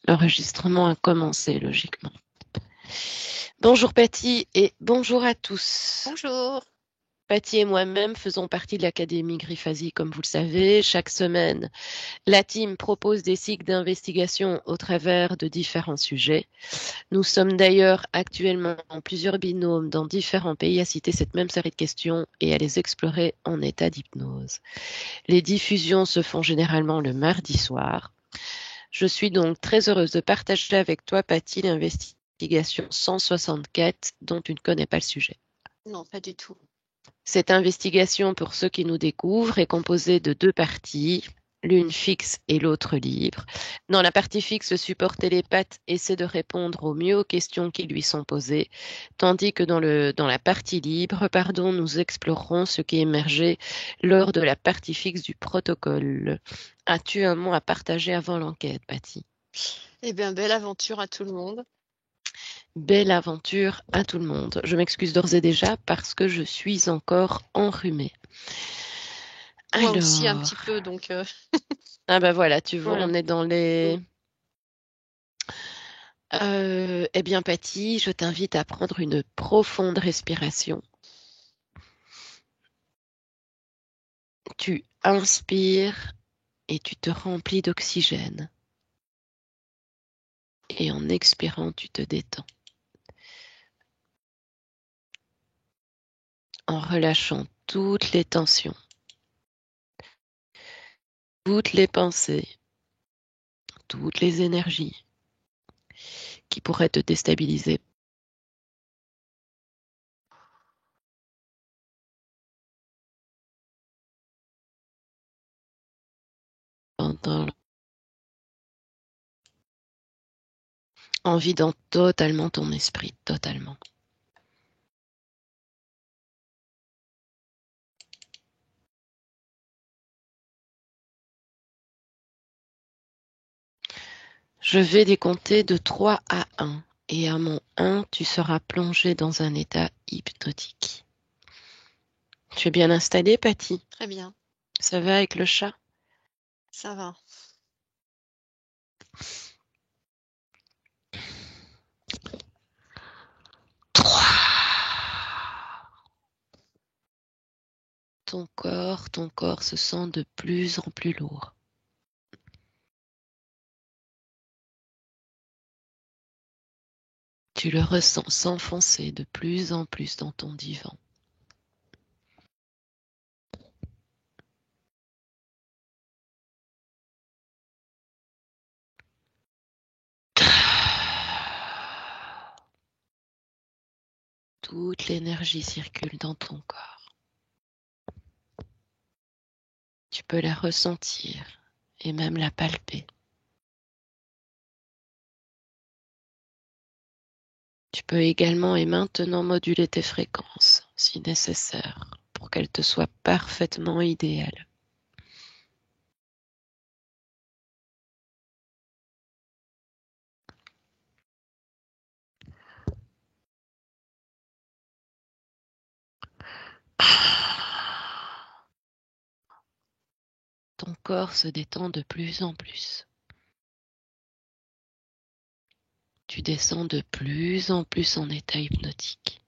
L'enregistrement a commencé, logiquement. Bonjour Patty et bonjour à tous. Bonjour. Patty et moi-même faisons partie de l'Académie Grifasi, comme vous le savez. Chaque semaine, la team propose des cycles d'investigation au travers de différents sujets. Nous sommes d'ailleurs actuellement en plusieurs binômes dans différents pays à citer cette même série de questions et à les explorer en état d'hypnose. Les diffusions se font généralement le mardi soir. Je suis donc très heureuse de partager avec toi, Patty, l'investigation 164 dont tu ne connais pas le sujet. Non, pas du tout. Cette investigation, pour ceux qui nous découvrent, est composée de deux parties, l'une fixe et l'autre libre. Dans la partie fixe, le support télépathe essaie de répondre au mieux aux questions qui lui sont posées, tandis que dans la partie libre, nous explorerons ce qui émergeait lors de la partie fixe du protocole. As-tu un mot à partager avant l'enquête, Patty? Eh bien, belle aventure à tout le monde. Belle aventure à tout le monde. Je m'excuse d'ores et déjà parce que je suis encore enrhumée. Moi aussi, un Alors, petit peu, donc ah ben voilà, tu vois, voilà. on est dans les... eh bien, Patty, je t'invite à prendre une profonde respiration. Tu inspires et tu te remplis d'oxygène. Et en expirant, tu te détends. En relâchant toutes les tensions, toutes les pensées, toutes les énergies qui pourraient te déstabiliser pendant en vidant totalement ton esprit, totalement. Je vais décompter de 3 à 1 et à mon 1, tu seras plongé dans un état hypnotique. Tu es bien installée, Patty? Très bien. Ça va avec le chat? Ça va. Ton corps se sent de plus en plus lourd. Tu le ressens s'enfoncer de plus en plus dans ton divan. Toute l'énergie circule dans ton corps. Tu peux la ressentir et même la palper. Tu peux également et maintenant moduler tes fréquences si nécessaire pour qu'elles te soient parfaitement idéales. Ton corps se détend de plus en plus. Tu descends de plus en plus en état hypnotique.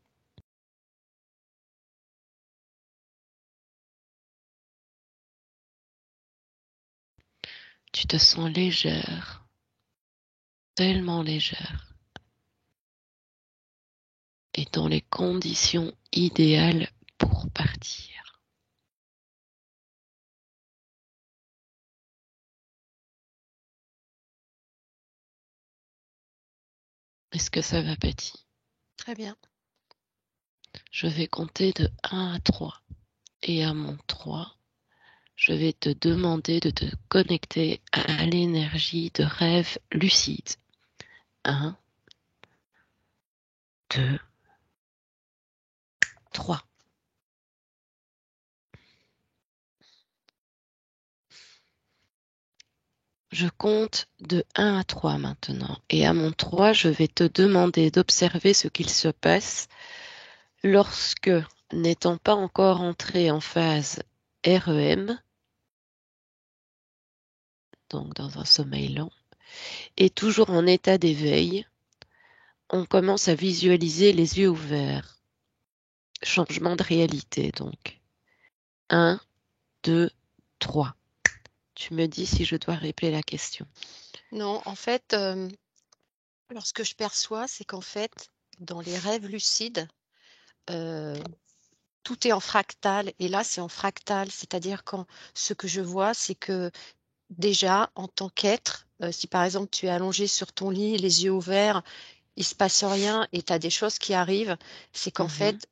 Tu te sens légère, tellement légère, et dans les conditions idéales pour partir. Est-ce que ça va, Patty? Très bien. Je vais compter de 1 à 3. Et à mon 3, je vais te demander de te connecter à l'énergie de rêve lucide. 1, 2, 3. Je compte de 1 à 3 maintenant. Et à mon 3, je vais te demander d'observer ce qu'il se passe lorsque, n'étant pas encore entré en phase REM, donc dans un sommeil lent, Et toujours en état d'éveil, on commence à visualiser les yeux ouverts. Changement de réalité, donc. 1, 2, 3. Tu me dis si je dois répéter la question. Non, en fait, alors ce que je perçois, c'est qu'en fait, dans les rêves lucides, tout est en fractal. Et là, c'est en fractal. C'est-à-dire quand ce que je vois, c'est que déjà, en tant qu'être, si par exemple tu es allongé sur ton lit, les yeux ouverts, il se passe rien et tu as des choses qui arrivent, c'est qu'en Mhm, fait,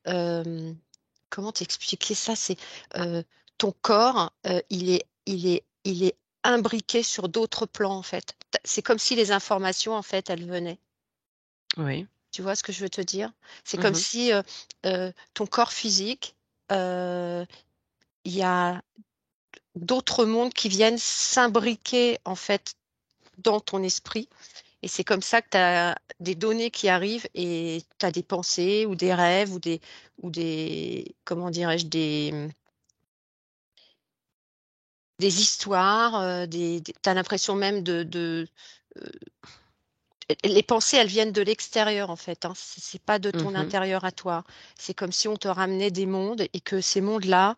comment t'expliquer ça? C'est ton corps, il est imbriqué sur d'autres plans en fait. C'est comme si les informations en fait, elles venaient. oui. Tu vois ce que je veux te dire? C'est comme Mhm, si ton corps physique, euh, il y a d'autres mondes qui viennent s'imbriquer en fait dans ton esprit. Et c'est comme ça que tu as des données qui arrivent et tu as des pensées ou des rêves ou des comment dirais-je, des histoires, tu as l'impression même euh, les pensées, elles viennent de l'extérieur en fait, hein. C'est pas de ton mhm. intérieur à toi. C'est comme si on te ramenait des mondes et que ces mondes-là,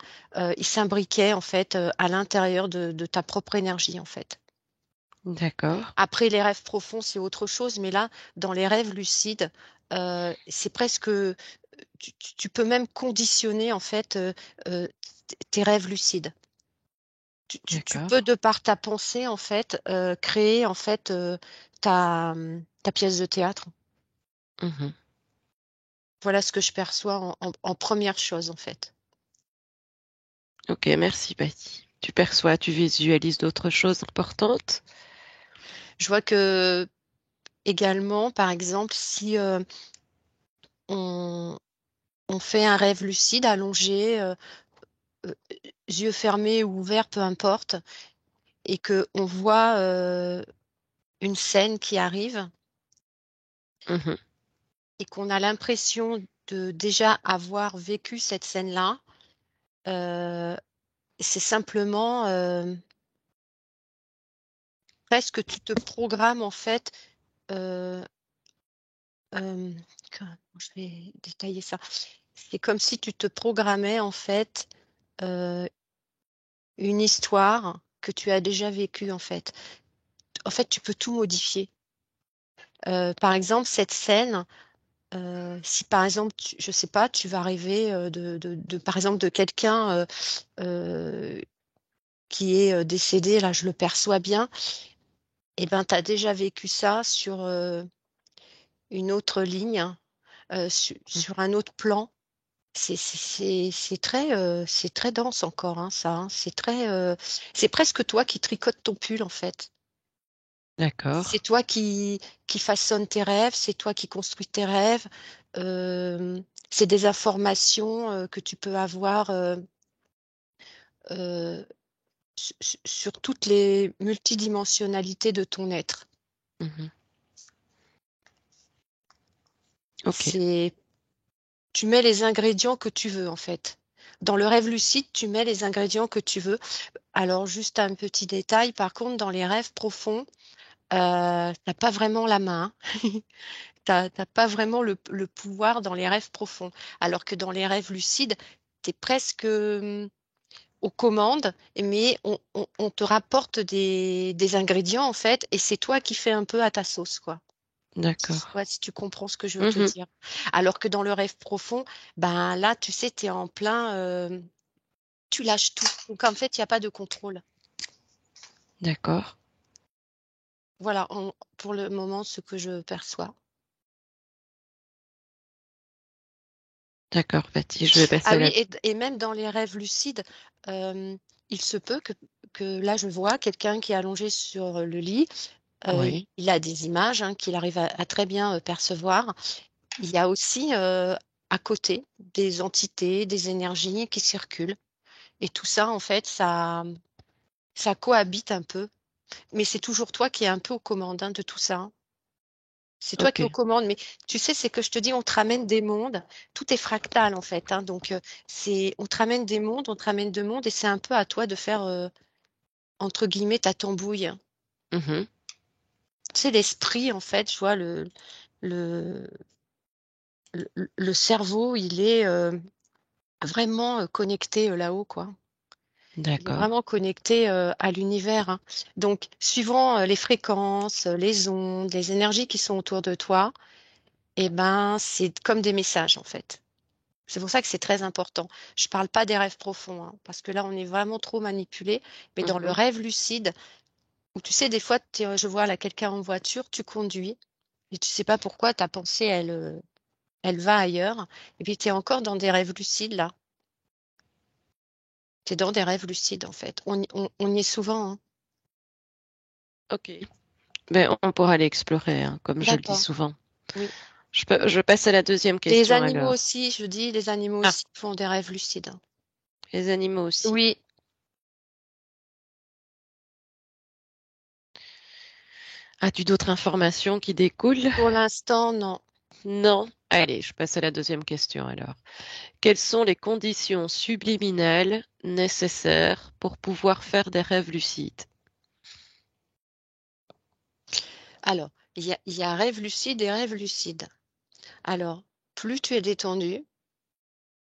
ils s'imbriquaient en fait à l'intérieur de ta propre énergie en fait. D'accord. Après, les rêves profonds, c'est autre chose, mais là, dans les rêves lucides, c'est presque, tu peux même conditionner en fait euh, tes rêves lucides. Tu D'accord. peux, de par ta pensée, en fait, créer en fait ta pièce de théâtre. Mhm. Voilà ce que je perçois en première chose, en fait. Ok, merci Patty. Tu perçois, tu visualises d'autres choses importantes? Je vois que également, par exemple, si on, on fait un rêve lucide, allongé, euh, yeux fermés ou ouverts, peu importe, et que on voit une scène qui arrive Mhm, et qu'on a l'impression de déjà avoir vécu cette scène-là, euh, c'est simplement presque tu te programmes en fait. euh, euh, je vais détailler ça. C'est comme si tu te programmais en fait euh, une histoire que tu as déjà vécue en fait. En fait, tu peux tout modifier. Par exemple, cette scène, si par exemple, je sais pas, tu vas rêver par exemple, de quelqu'un euh, qui est décédé, là, je le perçois bien, et ben, tu as déjà vécu ça sur une autre ligne, mhm. sur un autre plan. C'est très dense encore, hein, ça, hein. C'est presque toi qui tricotes ton pull, en fait. C'est D'accord. toi qui façonne tes rêves, c'est toi qui construis tes rêves. Euh, c'est des informations que tu peux avoir euh, sur toutes les multidimensionnalités de ton être. Mhm. Ok. C'est, tu mets les ingrédients que tu veux, en fait. Dans le rêve lucide, tu mets les ingrédients que tu veux. Alors, juste un petit détail, par contre, dans les rêves profonds, t'as pas vraiment la main, hein. T'as pas vraiment le pouvoir dans les rêves profonds. Alors que dans les rêves lucides, tu es presque aux commandes, mais on te rapporte des ingrédients, en fait, et c'est toi qui fais un peu à ta sauce, quoi. D'accord. Ouais, si tu comprends ce que je veux te Mhm. dire. Alors que dans le rêve profond, ben là, tu sais, tu es en plein, tu lâches tout. Donc en fait, il n'y a pas de contrôle. D'accord. Voilà, pour le moment, ce que je perçois. D'accord, Patty. Je vais Ah passer oui, là. et même dans les rêves lucides, euh, il se peut que là, je vois quelqu'un qui est allongé sur le lit. Oui. Il a des images hein, qu'il arrive à très bien percevoir. Il y a aussi à côté des entités, des énergies qui circulent. Et tout ça, en fait, ça cohabite un peu. Mais c'est toujours toi qui es un peu aux commandes hein, de tout ça, hein. C'est toi Ok. qui es aux commandes. Mais tu sais, c'est que je te dis, on te ramène des mondes. Tout est fractal, en fait, hein. Donc, on te ramène des mondes, on te ramène deux mondes. Et c'est un peu à toi de faire, entre guillemets, ta tambouille. Mhm. tu sais, l'esprit, en fait, je vois le, le cerveau, il est vraiment connecté là-haut, quoi. Il est D'accord. vraiment connecté à l'univers, hein. Donc, suivant les fréquences, les ondes, les énergies qui sont autour de toi, eh ben, c'est comme des messages, en fait. C'est pour ça que c'est très important. Je parle pas des rêves profonds, hein, parce que là, on est vraiment trop manipulé. Mais dans le Mhm. rêve lucide, où tu sais, des fois, je vois là quelqu'un en voiture, tu conduis, et tu sais pas pourquoi ta pensée, elle va ailleurs. Et puis, tu es encore dans des rêves lucides, là. Tu es dans des rêves lucides, en fait. On y est souvent, hein. Ok. Ben, on pourra l'explorer, hein, comme je le dis D'accord, souvent. oui. Je passe à la deuxième Les question animaux alors. aussi, je dis, les animaux Ah, aussi font des rêves lucides, hein. les animaux aussi. Oui, As-tu d'autres informations qui découlent? pour l'instant, non. Non. Allez, je passe à la deuxième question alors. Quelles sont les conditions subliminales nécessaires pour pouvoir faire des rêves lucides? Alors, il y a rêve lucide et rêve lucide. Alors, plus tu es détendu,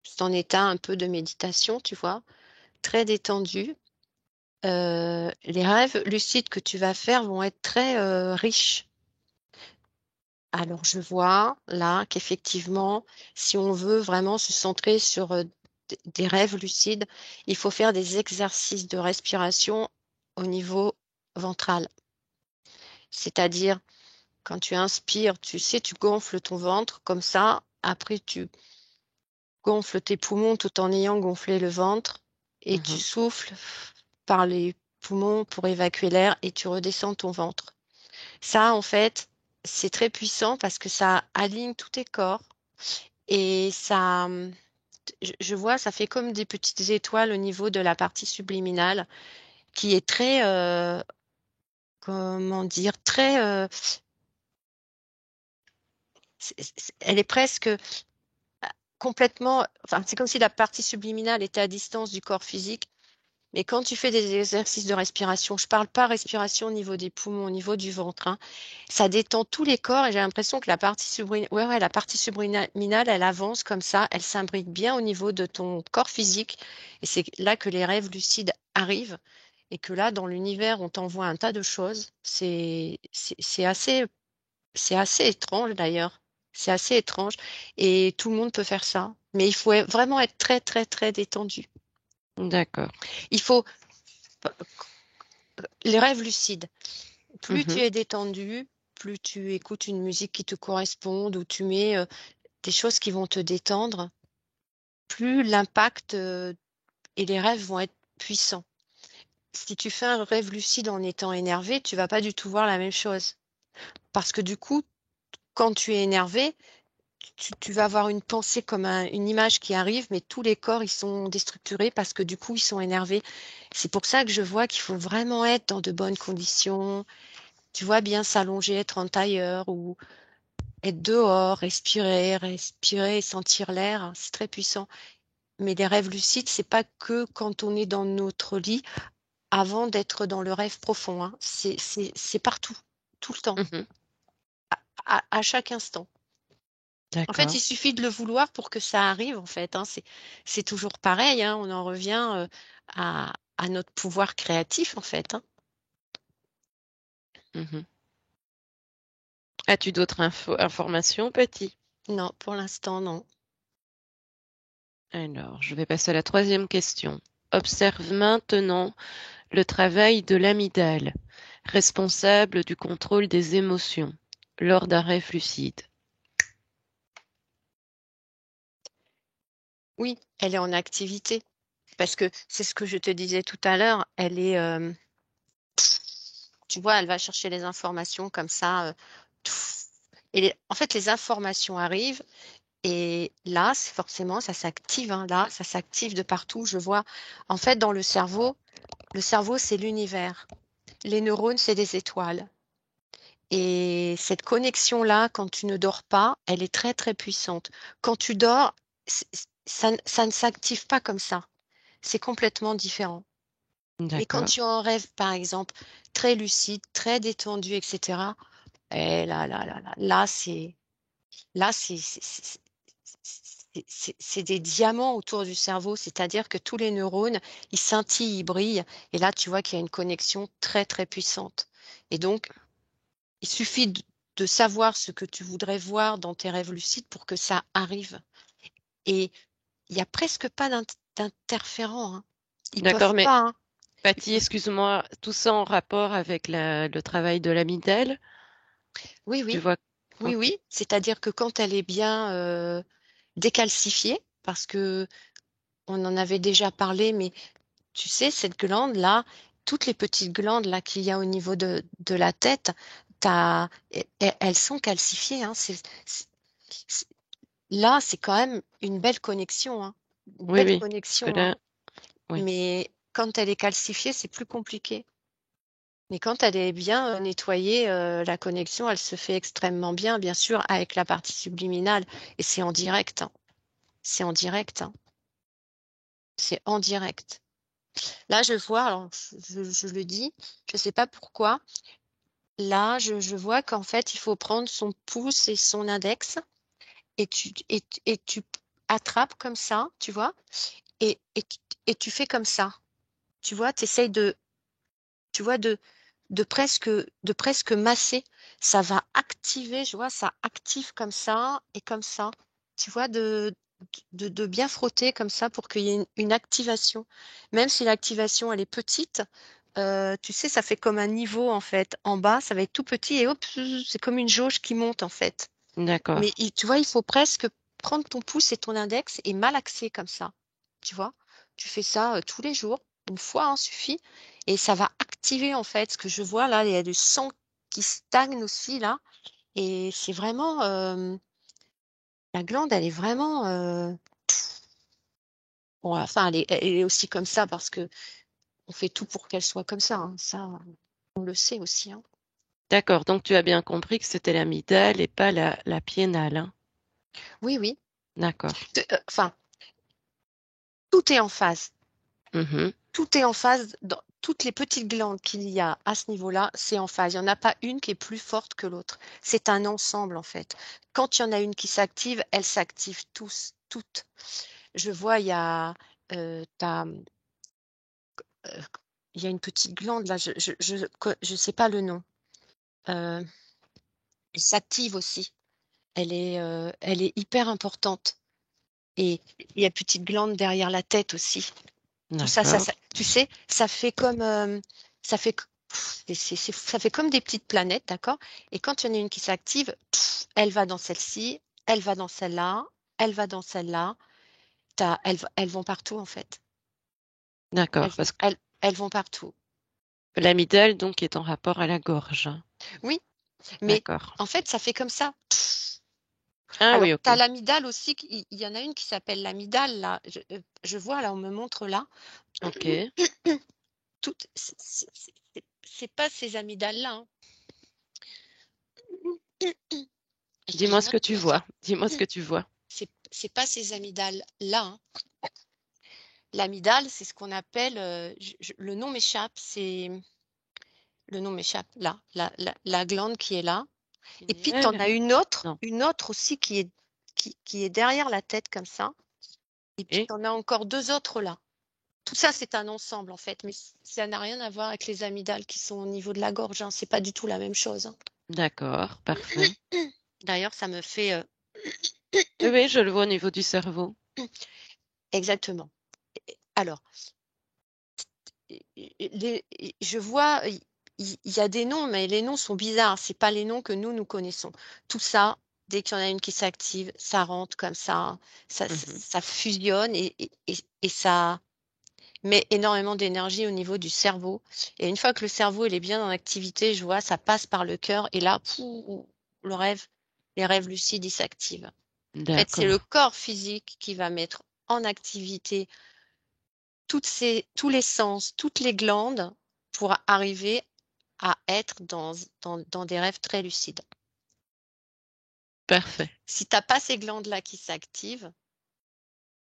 c'est en état un peu de méditation, tu vois, très détendu, les rêves lucides que tu vas faire vont être très riches. Alors, je vois là qu'effectivement, si on veut vraiment se centrer sur des rêves lucides, il faut faire des exercices de respiration au niveau ventral. C'est-à-dire, quand tu inspires, tu sais, tu gonfles ton ventre comme ça. Après, tu gonfles tes poumons tout en ayant gonflé le ventre et tu Mhm. souffles par les poumons pour évacuer l'air et tu redescends ton ventre. Ça, en fait, c'est très puissant parce que ça aligne tous tes corps et ça, je vois, ça fait comme des petites étoiles au niveau de la partie subliminale qui est très, comment dire, très, elle est presque complètement, enfin, c'est comme si la partie subliminale était à distance du corps physique. Mais quand tu fais des exercices de respiration, je parle pas respiration au niveau des poumons, au niveau du ventre, hein, ça détend tous les corps et j'ai l'impression que la partie ouais, la partie subliminale, elle avance comme ça, elle s'imbrique bien au niveau de ton corps physique. Et c'est là que les rêves lucides arrivent et que là, dans l'univers, on t'envoie un tas de choses. C'est assez étrange d'ailleurs. C'est assez étrange et tout le monde peut faire ça. Mais il faut vraiment être très, très, très détendu. D'accord. Il faut les rêves lucides. Plus tu Mhm. es détendu, plus tu écoutes une musique qui te correspond ou tu mets des choses qui vont te détendre, plus l'impact et les rêves vont être puissants. Si tu fais un rêve lucide en étant énervé, tu vas pas du tout voir la même chose. Parce que du coup, quand tu es énervé, tu vas avoir une pensée comme une image qui arrive, mais tous les corps, ils sont déstructurés parce que du coup, ils sont énervés. C'est pour ça que je vois qu'il faut vraiment être dans de bonnes conditions. Tu vois, bien s'allonger, être en tailleur ou être dehors, respirer, respirer et sentir l'air, hein, c'est très puissant. Mais les rêves lucides, c'est pas que quand on est dans notre lit avant d'être dans le rêve profond, hein. C'est partout, tout le temps, Mhm. à chaque instant. En fait, il D'accord. suffit de le vouloir pour que ça arrive, en fait, hein. C'est toujours pareil, hein. On en revient à notre pouvoir créatif, en fait, hein. Mhm. As-tu d'autres informations, petit? Non, pour l'instant, non. Alors, je vais passer à la troisième question. Observe maintenant le travail de l'amygdale, responsable du contrôle des émotions, lors d'un rêve lucide. Oui, elle est en activité. Parce que c'est ce que je te disais tout à l'heure, elle est, tu vois, elle va chercher les informations comme ça. Et en fait, les informations arrivent et là, c'est forcément, ça s'active, hein, là, ça s'active de partout. Je vois, en fait, dans le cerveau, c'est l'univers. Les neurones, c'est des étoiles. Et cette connexion-là, quand tu ne dors pas, elle est très, très puissante. Quand tu dors, ça ne s'active pas comme ça. C'est complètement différent. Mais quand D'accord. tu en rêves, par exemple, très lucide, très détendu, etc., Et là, c'est des diamants autour du cerveau, c'est-à-dire que tous les neurones, ils scintillent, ils brillent, et là, tu vois qu'il y a une connexion très, très puissante. Et donc, il suffit de savoir ce que tu voudrais voir dans tes rêves lucides pour que ça arrive. Et il n'y a presque pas d'interférents, hein. Ils D'accord, peuvent mais pas, hein. Ils Patty, peuvent... excuse-moi, tout ça en rapport avec le travail de l'amygdale, Oui, tu oui, vois? oui, Ok. oui. C'est-à-dire que quand elle est bien décalcifiée, parce que on en avait déjà parlé, mais tu sais, cette glande-là, toutes les petites glandes là qu'il y a au niveau de la tête, elles sont calcifiées, hein. C'est- Là, c'est quand même une belle connexion, hein. Une Oui, belle oui, parce que connexion, hein. là, oui. Mais quand elle est calcifiée, c'est plus compliqué. Mais quand elle est bien nettoyée, la connexion, elle se fait extrêmement bien, bien sûr, avec la partie subliminale. Et c'est en direct, hein. C'est en direct, hein. C'est en direct. Là, je vois, alors je le dis, je ne sais pas pourquoi. Là, je vois qu'en fait, il faut prendre son pouce et son index et tu attrapes comme ça, tu vois, et tu fais comme ça. Tu vois, tu essayes tu vois, de presque masser. Ça va activer, je vois, ça active comme ça et comme ça. Tu vois, de bien frotter comme ça pour qu'il y ait une activation. Même si l'activation, elle est petite, tu sais, ça fait comme un niveau en fait. En bas, ça va être tout petit et hop, c'est comme une jauge qui monte en fait. D'accord, Mais tu vois, il faut presque prendre ton pouce et ton index et malaxer comme ça. Tu vois, tu fais ça tous les jours, une fois, hein, suffit. Et ça va activer en fait ce que je vois là. Il y a du sang qui stagne aussi là. Et c'est vraiment, la glande, elle est vraiment, bon, enfin, elle est aussi comme ça parce que on fait tout pour qu'elle soit comme ça, hein. Ça, on le sait aussi, hein. d'accord. Donc tu as bien compris que c'était l'amygdale et pas la piénale, hein. Oui, oui. D'accord. Enfin, tout est en phase. Mhm. Tout est en phase dans toutes les petites glandes qu'il y a à ce niveau-là, c'est en phase. Il n'y en a pas une qui est plus forte que l'autre. C'est un ensemble, en fait. Quand il y en a une qui s'active, elles s'activent toutes. Je vois, euh, il y a une petite glande là, je sais pas le nom. Euh, Elle s'active aussi. Elle est hyper importante. Et il y a une petite glande derrière la tête aussi. Tout ça, D'accord, tu sais, ça fait comme, ça fait, ça fait comme des petites planètes, d'accord? Et quand il y en a une qui s'active, elle va dans celle-ci, elle va dans celle-là, elle va dans celle-là. Elles vont partout en fait. d'accord. Parce que Elles vont partout. l'amygdale, donc, est en rapport à la gorge, hein. Oui, mais D'accord. en fait, ça fait comme ça. Ah Alors, oui, tu as ok. l'amygdale aussi. Il y en a une qui s'appelle l'amygdale là. Je vois là, on me montre là. Ok. Toutes, c'est pas ces amygdales-là, hein. Dis-moi ce Excuse-moi. que tu vois. Dis-moi ce que tu vois. C'est pas ces amygdales-là, hein. L'amygdale, c'est ce qu'on appelle, le nom m'échappe, le nom m'échappe, là, la glande qui est là. Et puis, tu en Pinéale? as Non. une autre aussi qui est derrière la tête comme ça. Et puis, Et? tu en as encore deux autres là. Tout ça, c'est un ensemble en fait, mais ça n'a rien à voir avec les amygdales qui sont au niveau de la gorge, hein. C'est pas du tout la même chose, hein. D'accord, parfait. D'ailleurs, ça me fait Oui, oui, je le vois au niveau du cerveau. exactement. Alors, je vois, il y a des noms, mais les noms sont bizarres. C'est pas les noms que nous connaissons. Tout ça, dès qu'il y en a une qui s'active, ça rentre comme Mhm. ça fusionne et ça met énormément d'énergie au niveau du cerveau. Et une fois que le cerveau il est bien en activité, je vois, ça passe par le cœur et là, pou, le rêve, les rêves lucides, ils s'activent. En fait, c'est le D'accord. corps physique qui va mettre en activité tous les sens, toutes les glandes pour arriver à être dans des rêves très lucides. Parfait. Si tu n'as pas ces glandes-là qui s'activent,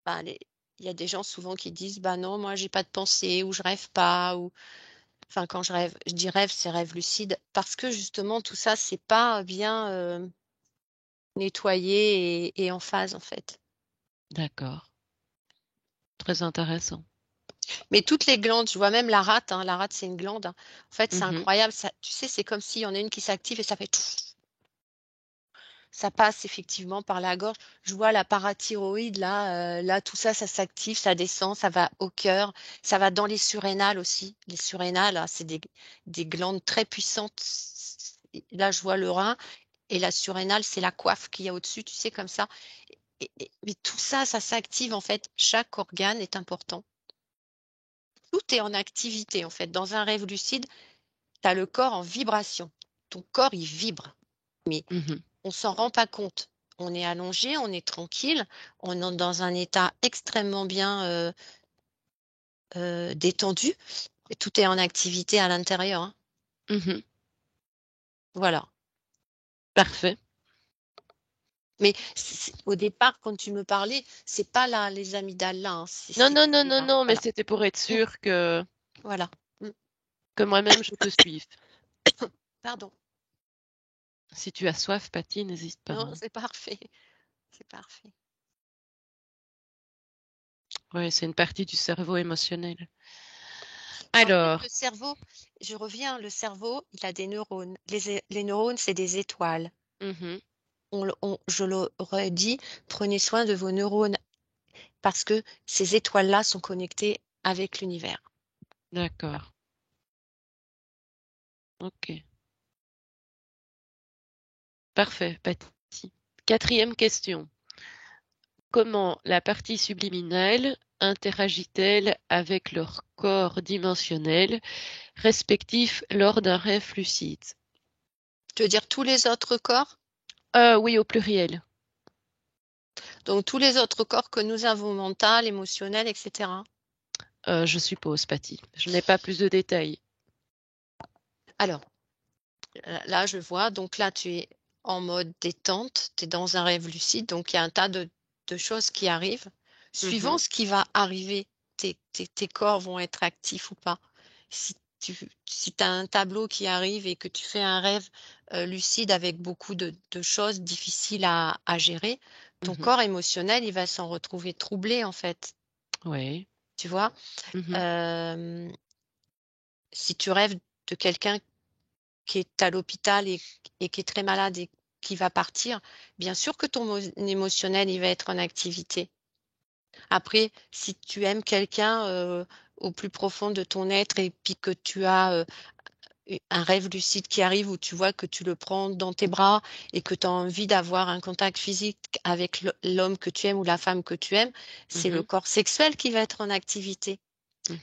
ben, il y a des gens souvent qui disent bah non, moi j'ai pas de pensée ou je rêve pas ou Enfin, quand je dis rêve, c'est rêve lucide, parce que justement, tout ça, c'est pas bien nettoyé et en phase, en fait. D'accord. Très intéressant. Mais toutes les glandes, je vois même la rate, hein, la rate, c'est une glande, hein. En fait, c'est Mhm. incroyable. Ça, tu sais, c'est comme s'il y en a une qui s'active et ça fait tout. Ça passe effectivement par la gorge. Je vois la parathyroïde, là, tout ça, ça s'active, ça descend, ça va au cœur, ça va dans les surrénales aussi. Les surrénales, là, c'est des glandes très puissantes. Là, je vois le rein et la surrénale, c'est la coiffe qu'il y a au-dessus, tu sais, comme ça. Mais tout ça, ça s'active en fait. Chaque organe est important. Tout est en activité en fait. Dans un rêve lucide, tu as le corps en vibration. Ton corps, il vibre. Mais Mhm. on s'en rend pas compte. On est allongé, on est tranquille, on est dans un état extrêmement bien détendu. Et tout est en activité à l'intérieur, hein. Mhm. Voilà. Parfait. Mais au départ, quand tu me parlais, c'est pas là les amygdales là, hein. Non, non, non, C'est non, là. non, mais Voilà. c'était pour être Mm. sûr Voilà. Mm. que moi-même je te suive. Pardon. Si tu as soif, Patty, n'hésite pas, Non, hein. c'est parfait. C'est parfait. Ouais, c'est une partie du cerveau émotionnel. En fait, Alors, le cerveau, je reviens, le cerveau, il a des neurones. Les neurones, c'est des étoiles. mhm, Je l'aurais dit, prenez soin de vos neurones parce que ces étoiles-là sont connectées avec l'univers. d'accord. Ok. Parfait, Patty. Quatrième question. Comment la partie subliminale interagit-elle avec leur corps dimensionnel respectif lors d'un rêve lucide? Tu veux dire tous les autres corps? Oui, au pluriel. Donc tous les autres corps que nous avons, mental, émotionnel, etc. Je suppose, Patty. Je n'ai pas plus de détails. Alors, là, je vois, donc là, tu es en mode détente, tu es dans un rêve lucide, donc il y a un tas de choses qui arrivent. Suivant Mhm, ce qui va arriver, tes corps vont être actifs ou pas. Si si tu as un tableau qui arrive et que tu fais un rêve lucide avec beaucoup de choses difficiles à gérer, ton mhm. corps émotionnel, il va s'en retrouver troublé, en fait. Oui. Tu vois? Mhm, Euh, Si tu rêves de quelqu'un qui est à l'hôpital et qui est très malade et qui va partir, bien sûr que ton émotionnel, il va être en activité. Après, si tu aimes quelqu'un au plus profond de ton être et puis que tu as un rêve lucide qui arrive où tu vois que tu le prends dans tes bras et que tu as envie d'avoir un contact physique avec l'homme que tu aimes ou la femme que tu aimes, c'est le mhm, corps sexuel qui va être en activité.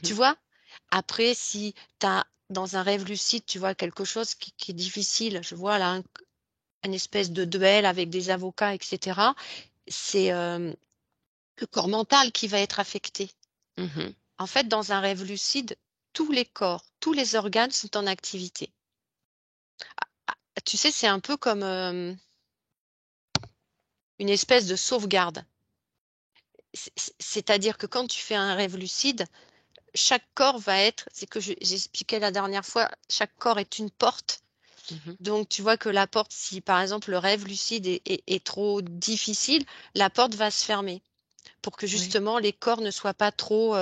Tu mhm. vois? Après, si tu as dans un rêve lucide, tu vois quelque chose qui est difficile, je vois là une espèce de duel avec des avocats, etc. C'est le corps mental qui va être affecté. Mhm. En fait, dans un rêve lucide, tous les corps, tous les organes sont en activité. Tu sais, c'est un peu comme une espèce de sauvegarde. C'est-à-dire que quand tu fais un rêve lucide, chaque corps va être, c'est que j'expliquais la dernière fois, chaque corps est une porte. Mhm. Donc, tu vois que la porte, si par exemple le rêve lucide est trop difficile, la porte va se fermer pour que Oui. justement les corps ne soient pas trop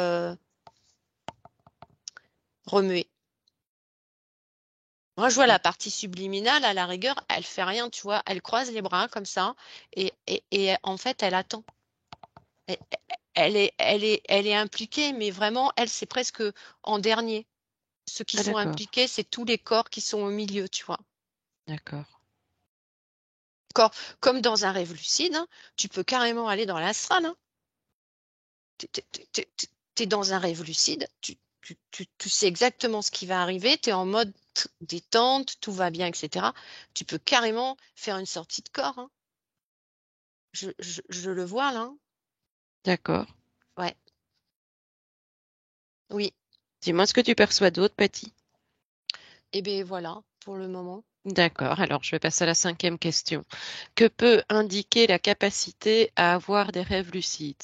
remués. Moi, je vois la partie subliminale, à la rigueur, elle fait rien, tu vois, elle croise les bras comme ça et en fait, elle attend. Elle, elle est impliquée, mais vraiment, elle, c'est presque en dernier. Ceux qui Ah, sont d'accord. impliqués, c'est tous les corps qui sont au milieu, tu vois. D'accord. Corps, comme dans un rêve lucide, hein, tu peux carrément aller dans l'astral, hein. T'es dans un rêve lucide, tu sais exactement ce qui va arriver, tu es en mode détente, tout va bien, etc. Tu peux carrément faire une sortie de corps, hein. Je le vois là, hein. D'accord. Ouais, oui. Dis-moi ce que tu perçois d'autre, Patty. Et bien voilà, pour le moment. D'accord. Alors, je vais passer à la cinquième question. Que peut indiquer la capacité à avoir des rêves lucides?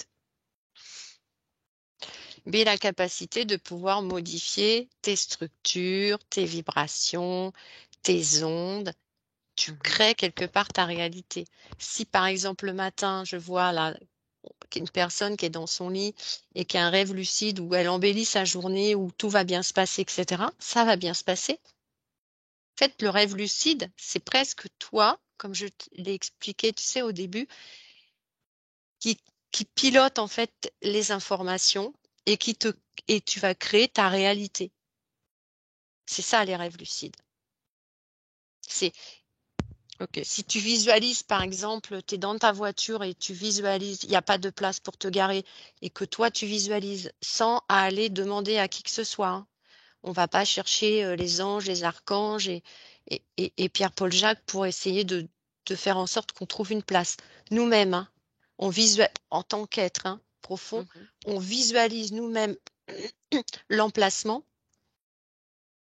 mais la capacité de pouvoir modifier tes structures, tes vibrations, tes ondes. Tu crées quelque part ta réalité. Si par exemple le matin, je vois là une personne qui est dans son lit et qui a un rêve lucide où elle embellit sa journée, où tout va bien se passer, etc., ça va bien se passer. En fait, le rêve lucide, c'est presque toi, comme je l'ai expliqué, tu sais, au début, qui, qui pilote en fait les informations et et tu vas créer ta réalité. C'est ça les rêves lucides. C'est Ok. Si tu visualises, par exemple, tu es dans ta voiture et tu visualises, il n'y a pas de place pour te garer, et que toi, tu visualises sans aller demander à qui que ce soit, hein. On ne va pas chercher les anges, les archanges et Pierre-Paul Jacques pour essayer de faire en sorte qu'on trouve une place. Nous-mêmes, hein, en tant qu'être profond, Mhm. on visualise nous-mêmes l'emplacement.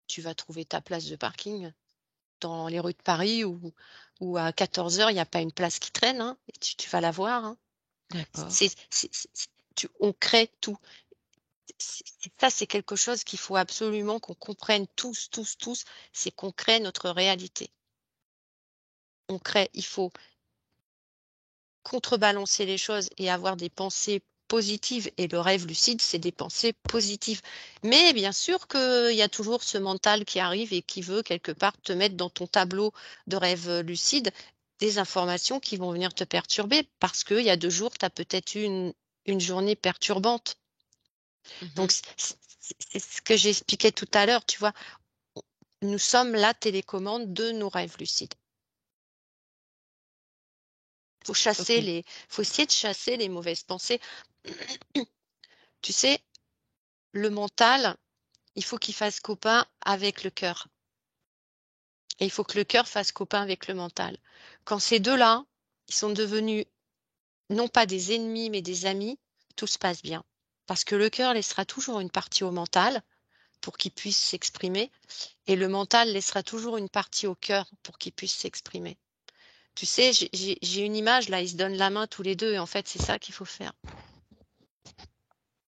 Tu vas trouver ta place de parking dans les rues de Paris où à 14 heures, il n'y a pas une place qui traîne, hein, et tu vas la voir, hein. D'accord. On crée tout. Ça, c'est quelque chose qu'il faut absolument qu'on comprenne tous, tous, tous, c'est qu'on crée notre réalité. Il faut contrebalancer les choses et avoir des pensées positives. Et le rêve lucide, c'est des pensées positives. Mais bien sûr qu'il y a toujours ce mental qui arrive et qui veut quelque part te mettre dans ton tableau de rêve lucide des informations qui vont venir te perturber parce qu'il y a 2 jours, tu as peut-être eu une journée perturbante. Donc, Mhm. c'est ce que j'expliquais tout à l'heure, tu vois. Nous sommes la télécommande de nos rêves lucides. Ok. Faut essayer de chasser les mauvaises pensées. Tu sais, le mental, il faut qu'il fasse copain avec le cœur. Et il faut que le cœur fasse copain avec le mental. Quand ces deux-là, ils sont devenus non pas des ennemis, mais des amis, tout se passe bien. Parce que le cœur laissera toujours une partie au mental pour qu'il puisse s'exprimer, et le mental laissera toujours une partie au cœur pour qu'il puisse s'exprimer. Tu sais, j'ai une image là, ils se donnent la main tous les deux, et en fait, c'est ça qu'il faut faire.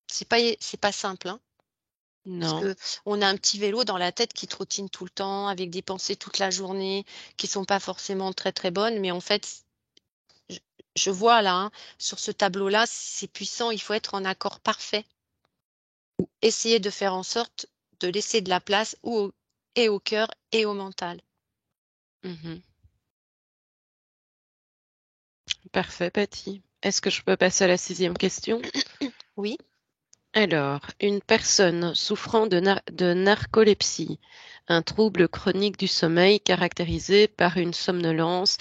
C'est pas simple, hein. Parce Non. que on a un petit vélo dans la tête qui trottine tout le temps, avec des pensées toute la journée, qui sont pas forcément très très bonnes, mais en fait, je, je vois là, hein, sur ce tableau-là, c'est puissant, il faut être en accord parfait. Essayer de faire en sorte de laisser de la place et au cœur et au mental. Mhm. Parfait, Patty. Est-ce que je peux passer à la 6e question? Oui. Alors, une personne souffrant de narcolepsie, un trouble chronique du sommeil caractérisé par une somnolence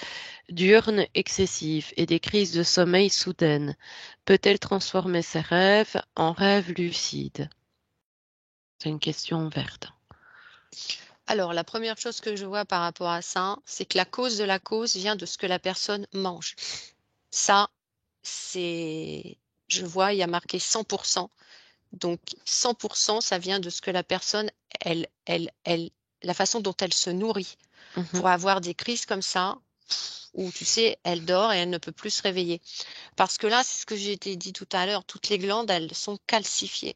diurne excessive et des crises de sommeil soudaines, peut-elle transformer ses rêves en rêves lucides? C'est une question ouverte. Alors, la première chose que je vois par rapport à ça, c'est que la cause de la cause vient de ce que la personne mange. Ça, c'est, je vois, il y a marqué 100%. Donc, 100%, ça vient de ce que la personne, la façon dont elle se nourrit Mhm. pour avoir des crises comme ça, où tu sais, elle dort et elle ne peut plus se réveiller. Parce que là, c'est ce que j'ai été dit tout à l'heure, toutes les glandes, elles sont calcifiées.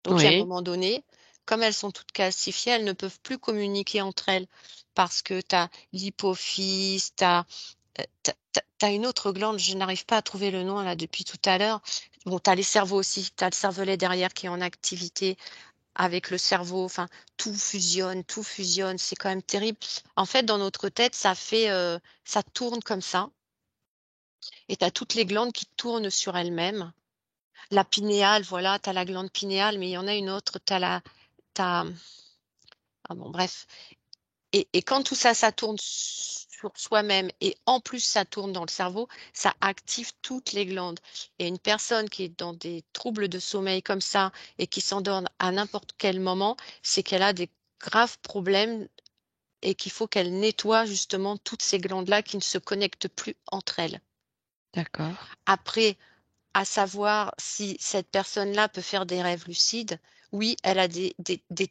Donc, à un Oui. moment donné, comme elles sont toutes calcifiées, elles ne peuvent plus communiquer entre elles parce que tu as l'hypophyse, tu as une autre glande, je n'arrive pas à trouver le nom là depuis tout à l'heure. Bon, tu as les cerveaux aussi, tu as le cervelet derrière qui est en activité avec le cerveau, enfin, tout fusionne, c'est quand même terrible. En fait, dans notre tête, ça tourne comme ça et tu as toutes les glandes qui tournent sur elles-mêmes. La pinéale, voilà, tu as la glande pinéale, mais il y en a une autre, t'as ah bon, bref. Et quand tout ça, ça tourne sur soi-même et en plus ça tourne dans le cerveau, ça active toutes les glandes. Et une personne qui est dans des troubles de sommeil comme ça et qui s'endort à n'importe quel moment, c'est qu'elle a des graves problèmes et qu'il faut qu'elle nettoie justement toutes ces glandes-là qui ne se connectent plus entre elles. D'accord. Après, à savoir si cette personne-là peut faire des rêves lucides, oui, elle a des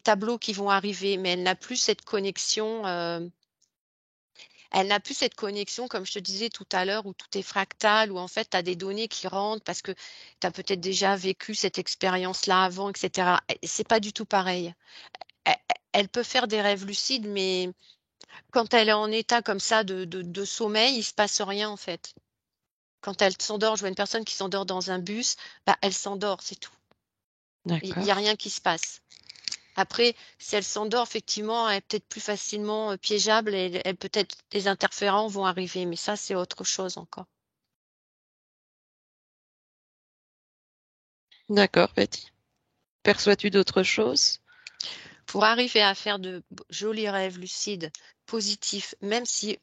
tableaux qui vont arriver, mais elle n'a plus cette connexion. elle n'a plus cette connexion, comme je te disais tout à l'heure, où tout est fractal, où en fait, tu as des données qui rentrent parce que tu as peut-être déjà vécu cette expérience-là avant, etc. C'est pas du tout pareil. Elle, elle peut faire des rêves lucides, mais quand elle est en état comme ça de sommeil, il se passe rien en fait. Quand elle s'endort, je vois une personne qui s'endort dans un bus, bah, elle s'endort, c'est tout. Il n'y a D'accord. rien qui se passe. Après, si elle s'endort, effectivement, elle est peut-être plus facilement piégeable et peut-être des interférents vont arriver, mais ça, c'est autre chose encore. D'accord, Betty. Perçois-tu d'autres choses? Pour arriver à faire de jolis rêves lucides, positifs, même si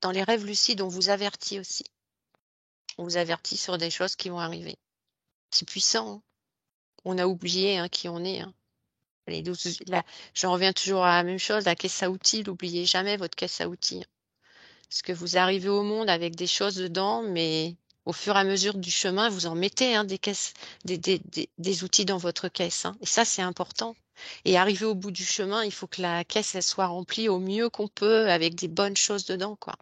dans les rêves lucides, on vous avertit aussi. On vous avertit sur des choses qui vont arriver. C'est puissant, hein. On a oublié qui on est, hein. J'en reviens toujours à la même chose, la caisse à outils, n'oubliez jamais votre caisse à outils. Parce que vous arrivez au monde avec des choses dedans, mais au fur et à mesure du chemin, vous en mettez des caisses, des outils dans votre caisse, hein. Et ça, c'est important. Et arriver au bout du chemin, il faut que la caisse elle soit remplie au mieux qu'on peut avec des bonnes choses dedans, quoi.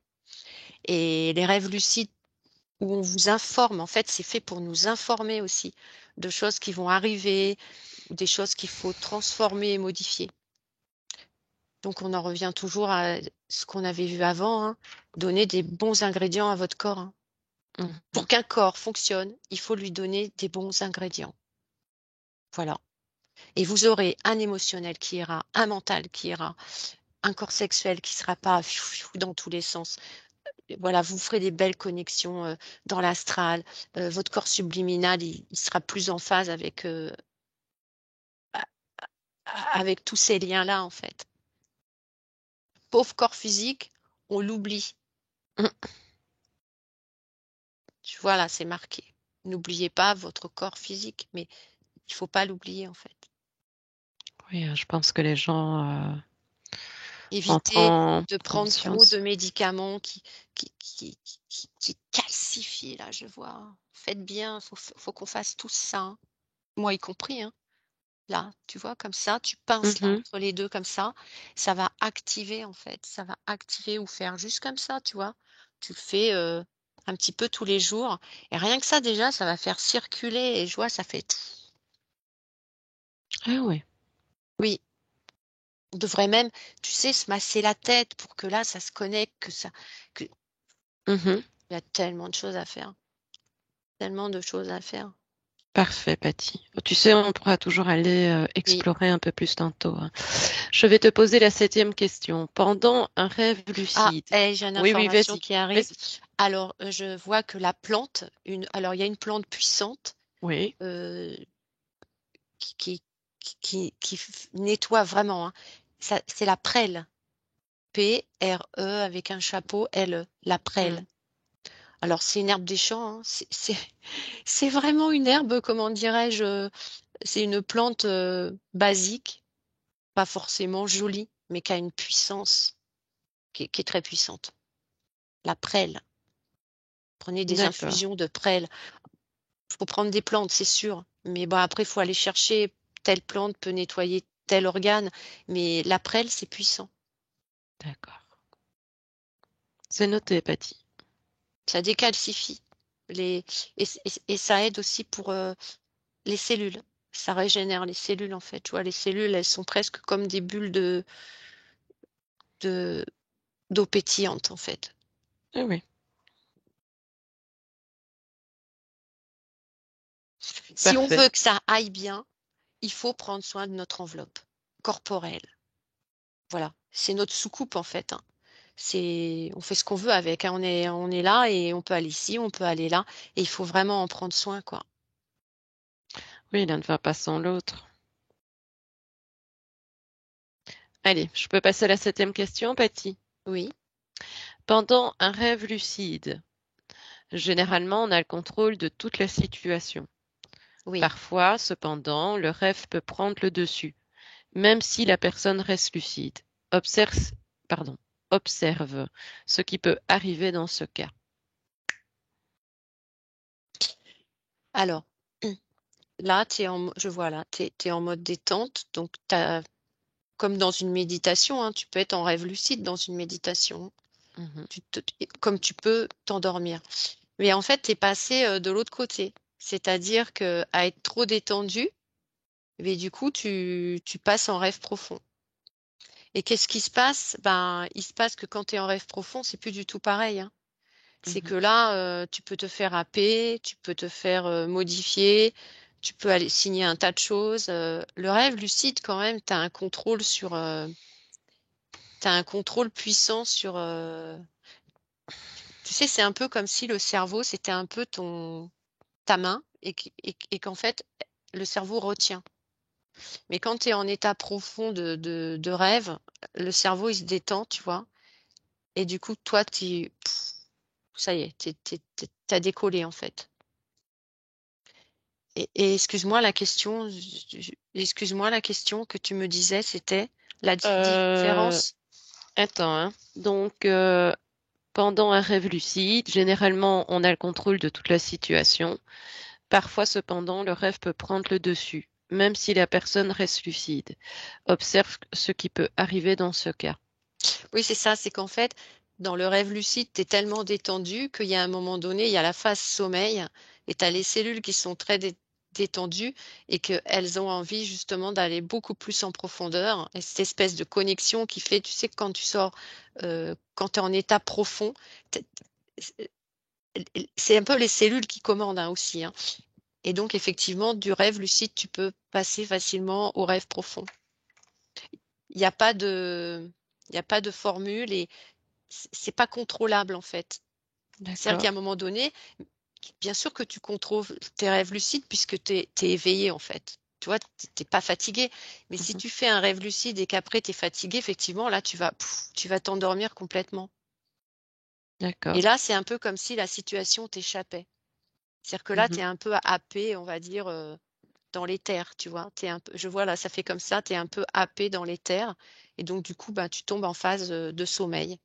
Et les rêves lucides où on vous informe, en fait, c'est fait pour nous informer aussi de choses qui vont arriver ou des choses qu'il faut transformer et modifier. Donc, on en revient toujours à ce qu'on avait vu avant, hein, donner des bons ingrédients à votre corps, hein. Mhm. Pour qu'un corps fonctionne, il faut lui donner des bons ingrédients. Voilà. Et vous aurez un émotionnel qui ira, un mental qui ira, un corps sexuel qui sera pas dans tous les sens. Voilà, vous ferez des belles connexions dans l'astral. Votre corps subliminal, il sera plus en phase avec tous ces liens-là, en fait. Pauvre corps physique, on l'oublie. Tu vois, là, c'est marqué. N'oubliez pas votre corps physique, mais il faut pas l'oublier, en fait. Oui, je pense que les gens en Évitez prennent de prendre trop de conscience. médicaments qui calcifient, là, je vois. Faites bien, faut qu'on fasse tout ça, hein. Moi y compris, hein. Là, tu vois, comme ça, tu pinces là Mhm. entre les deux comme ça va activer en fait, ça va activer ou faire juste comme ça, tu vois. Tu le fais un petit peu tous les jours et rien que ça déjà, ça va faire circuler et je vois, ça fait tout. Ah oui. Oui, on devrait même, tu sais, se masser la tête pour que là, ça se connecte, que Mhm. il y a tellement de choses à faire, tellement de choses à faire. Parfait, Patty. Tu sais, on pourra toujours aller Oui. explorer un peu plus tantôt, hein. Je vais te poser la 7e question. Pendant un rêve Ah, lucide. j'ai une Oui, oui, information vas-y. qui arrive. Vas-y. Alors, je vois que la plante, alors il y a une plante puissante Oui. euh, qui, nettoie vraiment, hein. C'est la prêle. P-R-E avec un chapeau L-E. La prêle. Mm. Alors, c'est une herbe des champs, hein. C'est vraiment une herbe, comment dirais-je, c'est une plante basique, pas forcément jolie, mais qui a une puissance qui est très puissante. La prêle. Prenez des D'accord. infusions de prêle. Il faut prendre des plantes, c'est sûr. Mais bon, après, il faut aller chercher. Telle plante peut nettoyer tel organe. Mais la prêle, c'est puissant. D'accord. C'est noté, Patty. Ça décalcifie. Les... et ça aide aussi pour les cellules. Ça régénère les cellules, en fait. Tu vois, les cellules, elles sont presque comme des bulles de, d'eau pétillante, en fait. Ah oui. Si on Parfait. veut que ça aille bien, il faut prendre soin de notre enveloppe corporelle. Voilà. C'est notre soucoupe, en fait, hein. On fait ce qu'on veut avec, hein. On est là et on peut aller ici, on peut aller là. Et il faut vraiment en prendre soin, quoi. Oui, l'un ne va pas sans l'autre. Allez, je peux passer à la 7e question, Patty. Oui, Pendant un rêve lucide, généralement, on a le contrôle de toute la situation. oui. Parfois, cependant, le rêve peut prendre le dessus, même si la personne reste lucide. Observe, pardon, observe ce qui peut arriver dans ce cas. Alors, là, je vois là, t'es en mode détente. Donc, comme dans une méditation, hein, tu peux être en rêve lucide dans une méditation. Mhm. comme tu peux t'endormir. Mais en fait, tu es passé de l'autre côté. C'est-à-dire que à être trop détendu, mais du coup, tu passes en rêve profond. Et qu'est-ce qui se passe? Ben, il se passe que quand tu es en rêve profond, c'est plus du tout pareil, hein. C'est Mhm. que là, tu peux te faire happer, tu peux te faire modifier, tu peux aller signer un tas de choses. Le rêve lucide, quand même, tu as un contrôle t'as un contrôle puissant sur. Tu sais, c'est un peu comme si le cerveau, c'était un peu ta main et qu'en fait, le cerveau retient. Mais quand tu es en état profond de rêve, le cerveau, il se détend, tu vois. Et du coup, toi, ça y est, t'as décollé, en fait. Et excuse-moi, la question que tu me disais, c'était la Euh, différence. attends, hein. Donc, pendant un rêve lucide, généralement, on a le contrôle de toute la situation. Parfois, cependant, le rêve peut prendre le dessus, même si la personne reste lucide. Observe ce qui peut arriver dans ce cas. Oui, c'est ça, c'est qu'en fait, dans le rêve lucide, tu es tellement détendu qu'il y a un moment donné, il y a la phase sommeil et tu as les cellules qui sont très détendues et qu'elles ont envie justement d'aller beaucoup plus en profondeur. Et cette espèce de connexion qui fait, tu sais, que quand tu sors, quand tu es en état profond, t'es- c'est un peu les cellules qui commandent, hein, aussi, hein. Et donc, effectivement, du rêve lucide, tu peux passer facilement au rêve profond. Il n'y a pas de, il y a pas de formule et c'est pas contrôlable en fait. C'est-à-dire qu'à un D'accord. moment donné, bien sûr que tu contrôles tes rêves lucides puisque tu es éveillé en fait. Tu vois, t'es pas fatigué. Mais si Mhm. tu fais un rêve lucide et qu'après tu es fatigué, effectivement, là, tu vas t'endormir complètement. Et D'accord. là, c'est un peu comme si la situation t'échappait. C'est-à-dire que là, tu Mhm. es un peu happé, on va dire, dans l'éther, tu vois. Je vois là, ça fait comme ça, tu es un peu happé dans l'éther. Et donc, du coup, ben, tu tombes en phase de sommeil.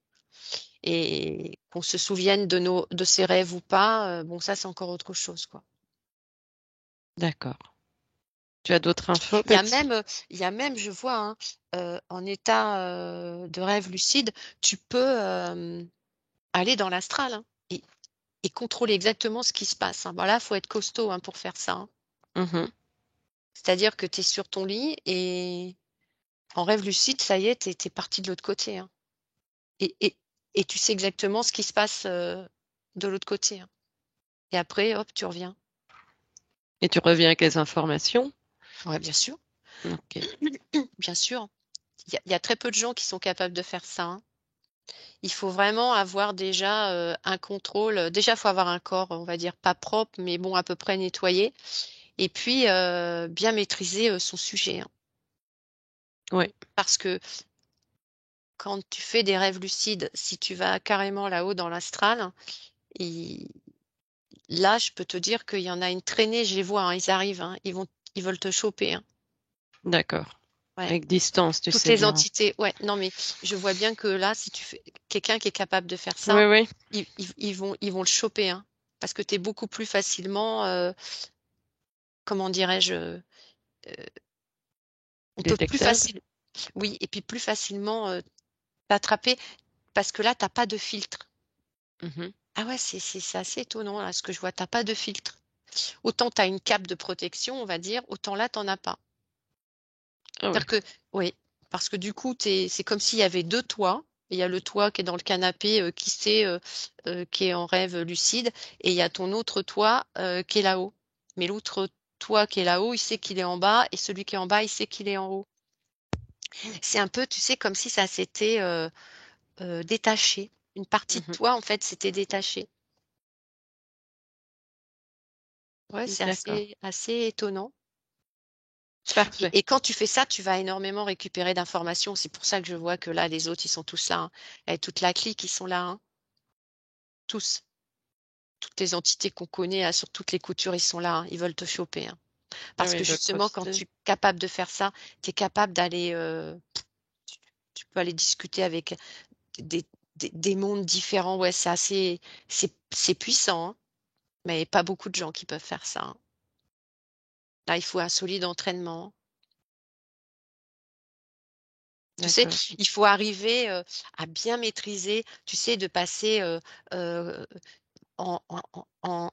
Et qu'on se souvienne de ses rêves ou pas, bon, ça, c'est encore autre chose, quoi. D'accord. Tu as d'autres infos Il y a là-dessus? même, il y a même, je vois, hein, en état de rêve lucide, tu peux aller dans l'astral, hein, et contrôler exactement ce qui se passe, hein. Bon, là, faut être costaud, hein, pour faire ça, hein. Mhm. C'est-à-dire que tu es sur ton lit et en rêve lucide, ça y est, t'es parti de l'autre côté, hein. Et, et, et tu sais exactement ce qui se passe de l'autre côté, hein. Et après, hop, tu reviens. Et tu reviens avec les informations? Ouais, bien sûr. Ok. Bien sûr. Il y a très peu de gens qui sont capables de faire ça, hein. Il faut vraiment avoir déjà un contrôle. Déjà, il faut avoir un corps, on va dire, pas propre, mais bon, à peu près nettoyé. Et puis, bien maîtriser son sujet, hein. Oui. Parce que quand tu fais des rêves lucides, si tu vas carrément là-haut dans l'astral, il- là, je peux te dire qu'il y en a une traînée, je les vois, hein, ils arrivent, hein, ils veulent te choper, hein. D'accord. Ouais. Avec distance, tu Toutes sais les bien. entités. Ouais, non, mais je vois bien que là, si tu fais quelqu'un qui est capable de faire Oui, ça, oui. ils vont le choper, hein, parce que tu es beaucoup plus facilement, comment dirais-je, on peut plus Détectable. facile, oui, et puis plus facilement t'attraper, parce que là, t'as pas de filtre. Mhm. Ah ouais, c'est assez étonnant là, ce que je vois. T'as pas de filtre. Autant tu as une cape de protection, on va dire, autant là, t'en as pas. Ah oui. C'est-à-dire que, oui, parce que du coup, c'est comme s'il y avait deux toits. Il y a le toit qui est dans le canapé, qui sait, qui est en rêve lucide, et il y a ton autre toit qui est là-haut. Mais l'autre toit qui est là-haut, il sait qu'il est en bas, et celui qui est en bas, il sait qu'il est en haut. C'est un peu, tu sais, comme si ça s'était détaché. Une partie de Mhm. toi, en fait, s'était détachée. Ouais, c'est D'accord. assez étonnant. Parfait. Et quand tu fais ça, tu vas énormément récupérer d'informations. C'est pour ça que je vois que là, les autres, ils sont tous là, hein. Et toute la clique, ils sont là, hein. Tous. Toutes les entités qu'on connaît, sur toutes les coutures, ils sont là, hein. Ils veulent te choper, hein. Ah Parce oui, que ils veulent justement, quand poster. tu es capable de faire ça, tu es capable d'aller, tu, tu peux aller discuter avec des, des mondes différents. Ouais, c'est puissant, hein. Mais pas beaucoup de gens qui peuvent faire ça, hein. Là, il faut un solide entraînement. Tu sais, D'accord. il faut arriver à bien maîtriser, tu sais, de passer en, en, en,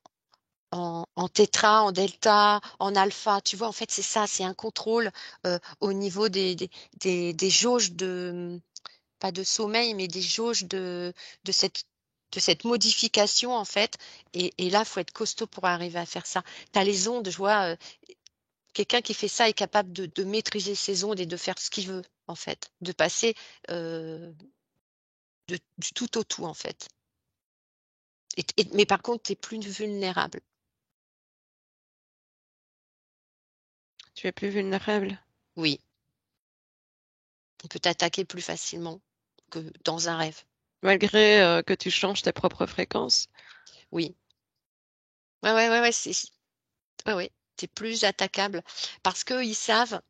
en- en tétra, en delta, en alpha. Tu vois, en fait, c'est ça, c'est un contrôle au niveau des jauges de, pas de sommeil, mais des jauges de cette, de cette modification, en fait. Et là, il faut être costaud pour arriver à faire ça. Tu as les ondes, je vois, quelqu'un qui fait ça est capable de maîtriser ses ondes et de faire ce qu'il veut, en fait, de passer euh, du tout au tout, en fait. Mais par contre, tu es plus vulnérable. Tu es plus vulnérable, Oui, on peut t'attaquer plus facilement que dans un rêve. malgré que tu changes tes propres fréquences. Oui. Ouais, ouais, ouais, ouais, ouais, ouais. T'es plus attaquable parce qu'ils savent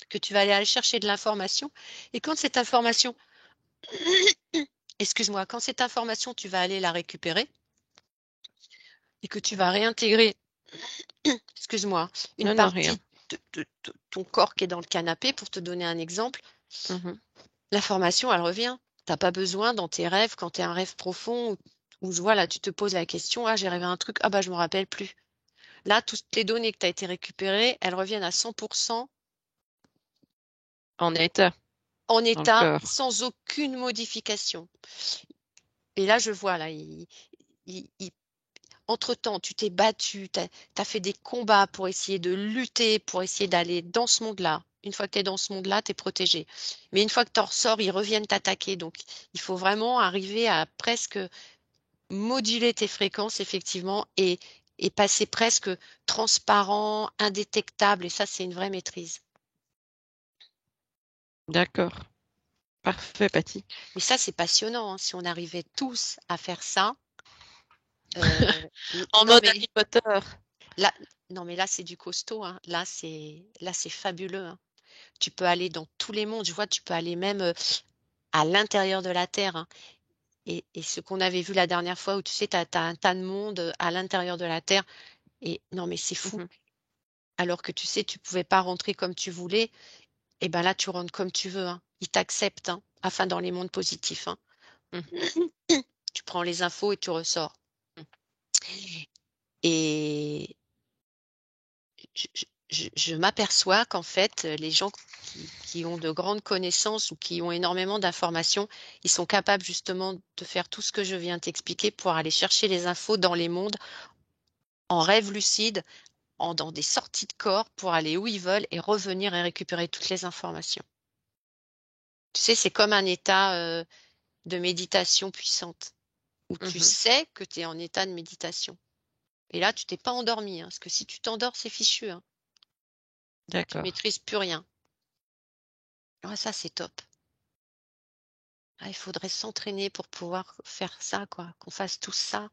que tu vas aller chercher de l'information. Et quand cette information, excuse-moi, quand cette information, tu vas aller la récupérer et que tu vas réintégrer, excuse-moi, une Non, non, rien. partie de ton corps qui est dans le canapé, pour te donner un exemple, Mhm. l'information, elle revient. T'as pas besoin dans tes rêves, quand tu es un rêve profond, où voilà, tu te poses la question, ah, j'ai rêvé un truc, ah bah je me rappelle plus. Là, toutes les données que tu as été récupérées, elles reviennent à 100% En état, en dans le état, corps. sans aucune modification. Et là, je vois, là, entre-temps, tu t'es battu, tu as fait des combats pour essayer de lutter, pour essayer d'aller dans ce monde-là. Une fois que tu es dans ce monde-là, tu es protégé. Mais une fois que tu en ressors, ils reviennent t'attaquer. Donc, il faut vraiment arriver à presque moduler tes fréquences, effectivement, et passer presque transparent, indétectable. Et ça, c'est une vraie maîtrise. D'accord. Parfait, Patty. Mais ça, c'est passionnant, hein. Si on arrivait tous à faire ça, euh, En non, mode mais Harry Potter. là, non, mais là, c'est du costaud, hein. Là, c'est fabuleux, hein. Tu peux aller dans tous les mondes. Je vois, tu peux aller même à l'intérieur de la Terre, hein. Et ce qu'on avait vu la dernière fois où tu sais, tu as un tas de monde à l'intérieur de la Terre. Et non, mais c'est fou. Mhm. Alors que tu sais, tu pouvais pas rentrer comme tu voulais. Et ben là, tu rentres comme tu veux, hein. Ils t'acceptent, hein. Enfin, dans les mondes positifs, hein. Mhm. Tu prends les infos et tu ressors. Et je, je m'aperçois qu'en fait, les gens qui ont de grandes connaissances ou qui ont énormément d'informations, ils sont capables justement de faire tout ce que je viens t'expliquer pour aller chercher les infos dans les mondes, en rêve lucide, dans des sorties de corps, pour aller où ils veulent et revenir et récupérer toutes les informations. Tu sais, c'est comme un état de méditation puissante, où tu Mhm. sais que tu es en état de méditation. Et là, tu t'es pas endormi, hein, parce que si tu t'endors, c'est fichu, hein. Tu D'accord. maîtrises plus rien. Ah, ça, c'est top. Ah, il faudrait s'entraîner pour pouvoir faire ça, quoi, qu'on fasse tout ça.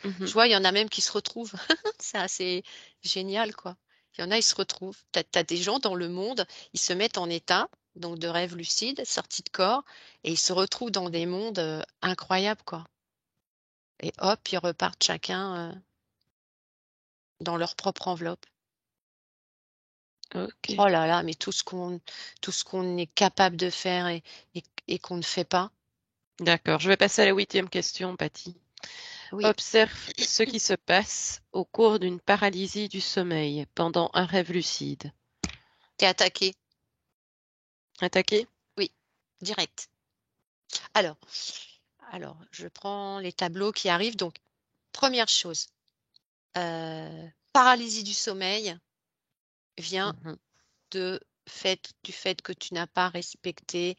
Mhm. Je vois, il y en a même qui se retrouvent. C'est assez génial, quoi. Il y en a, ils se retrouvent. T'as des gens dans le monde, ils se mettent en état, donc de rêve lucide, sortie de corps, et ils se retrouvent dans des mondes incroyables, quoi. Et hop, ils repartent chacun dans leur propre enveloppe. Ok. Oh là là, mais tout ce qu'on est capable de faire et qu'on ne fait pas. D'accord. Je vais passer à la 8e question, Patty. Oui, Observe ce qui se passe au cours d'une paralysie du sommeil pendant un rêve lucide. t'es attaqué. Attaqué? Oui, direct. Alors, je prends les tableaux qui arrivent. Donc, première chose, paralysie du sommeil vient Mhm. du fait que tu n'as pas respecté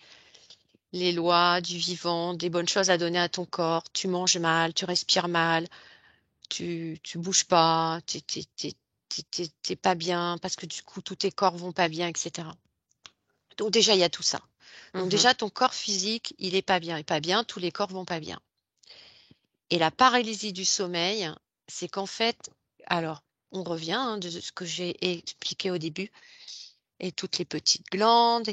les lois du vivant, des bonnes choses à donner à ton corps. Tu manges mal, tu respires mal, tu bouges pas, t'es pas bien parce que du coup, tous tes corps vont pas bien, etc. Donc déjà, il y a tout ça. Donc Mhm. déjà, ton corps physique, il est pas bien. Il est pas bien, tous les corps vont pas bien. Et la paralysie du sommeil, c'est qu'en fait, alors, on revient de ce que j'ai expliqué au début, et toutes les petites glandes,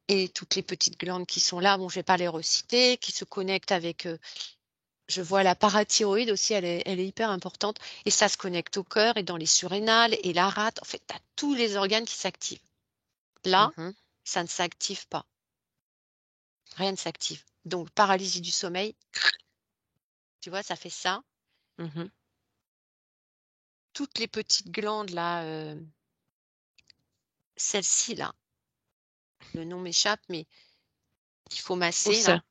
et toutes les petites glandes qui sont là, bon, je vais pas les reciter, qui se connectent avec, je vois la parathyroïde aussi, elle est hyper importante, et ça se connecte au cœur et dans les surrénales, et la rate, en fait, tu as tous les organes qui s'activent. Là, Mhm. ça ne s'active pas. rien ne s'active. Donc, paralysie du sommeil, tu vois, ça fait ça. Mmh. Toutes les petites glandes là, celle-ci là, le nom m'échappe, mais il faut Où masser là. ça?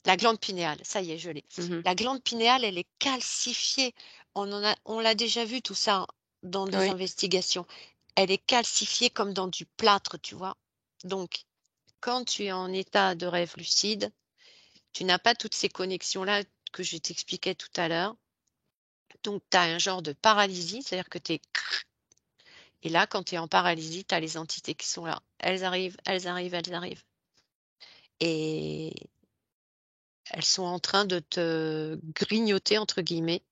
La glande pinéale, ça y est, je l'ai. Mmh. La glande pinéale, elle est calcifiée. On l'a déjà vu tout ça dans des Oui. investigations. Elle est calcifiée comme dans du plâtre, tu vois? Donc, quand tu es en état de rêve lucide, tu n'as pas toutes ces connexions-là que je t'expliquais tout à l'heure. Donc, tu as un genre de paralysie, c'est-à-dire que tu es et là, quand tu es en paralysie, tu as les entités qui sont là. Elles arrivent, elles arrivent, elles arrivent et elles sont en train de te «grignoter» entre guillemets.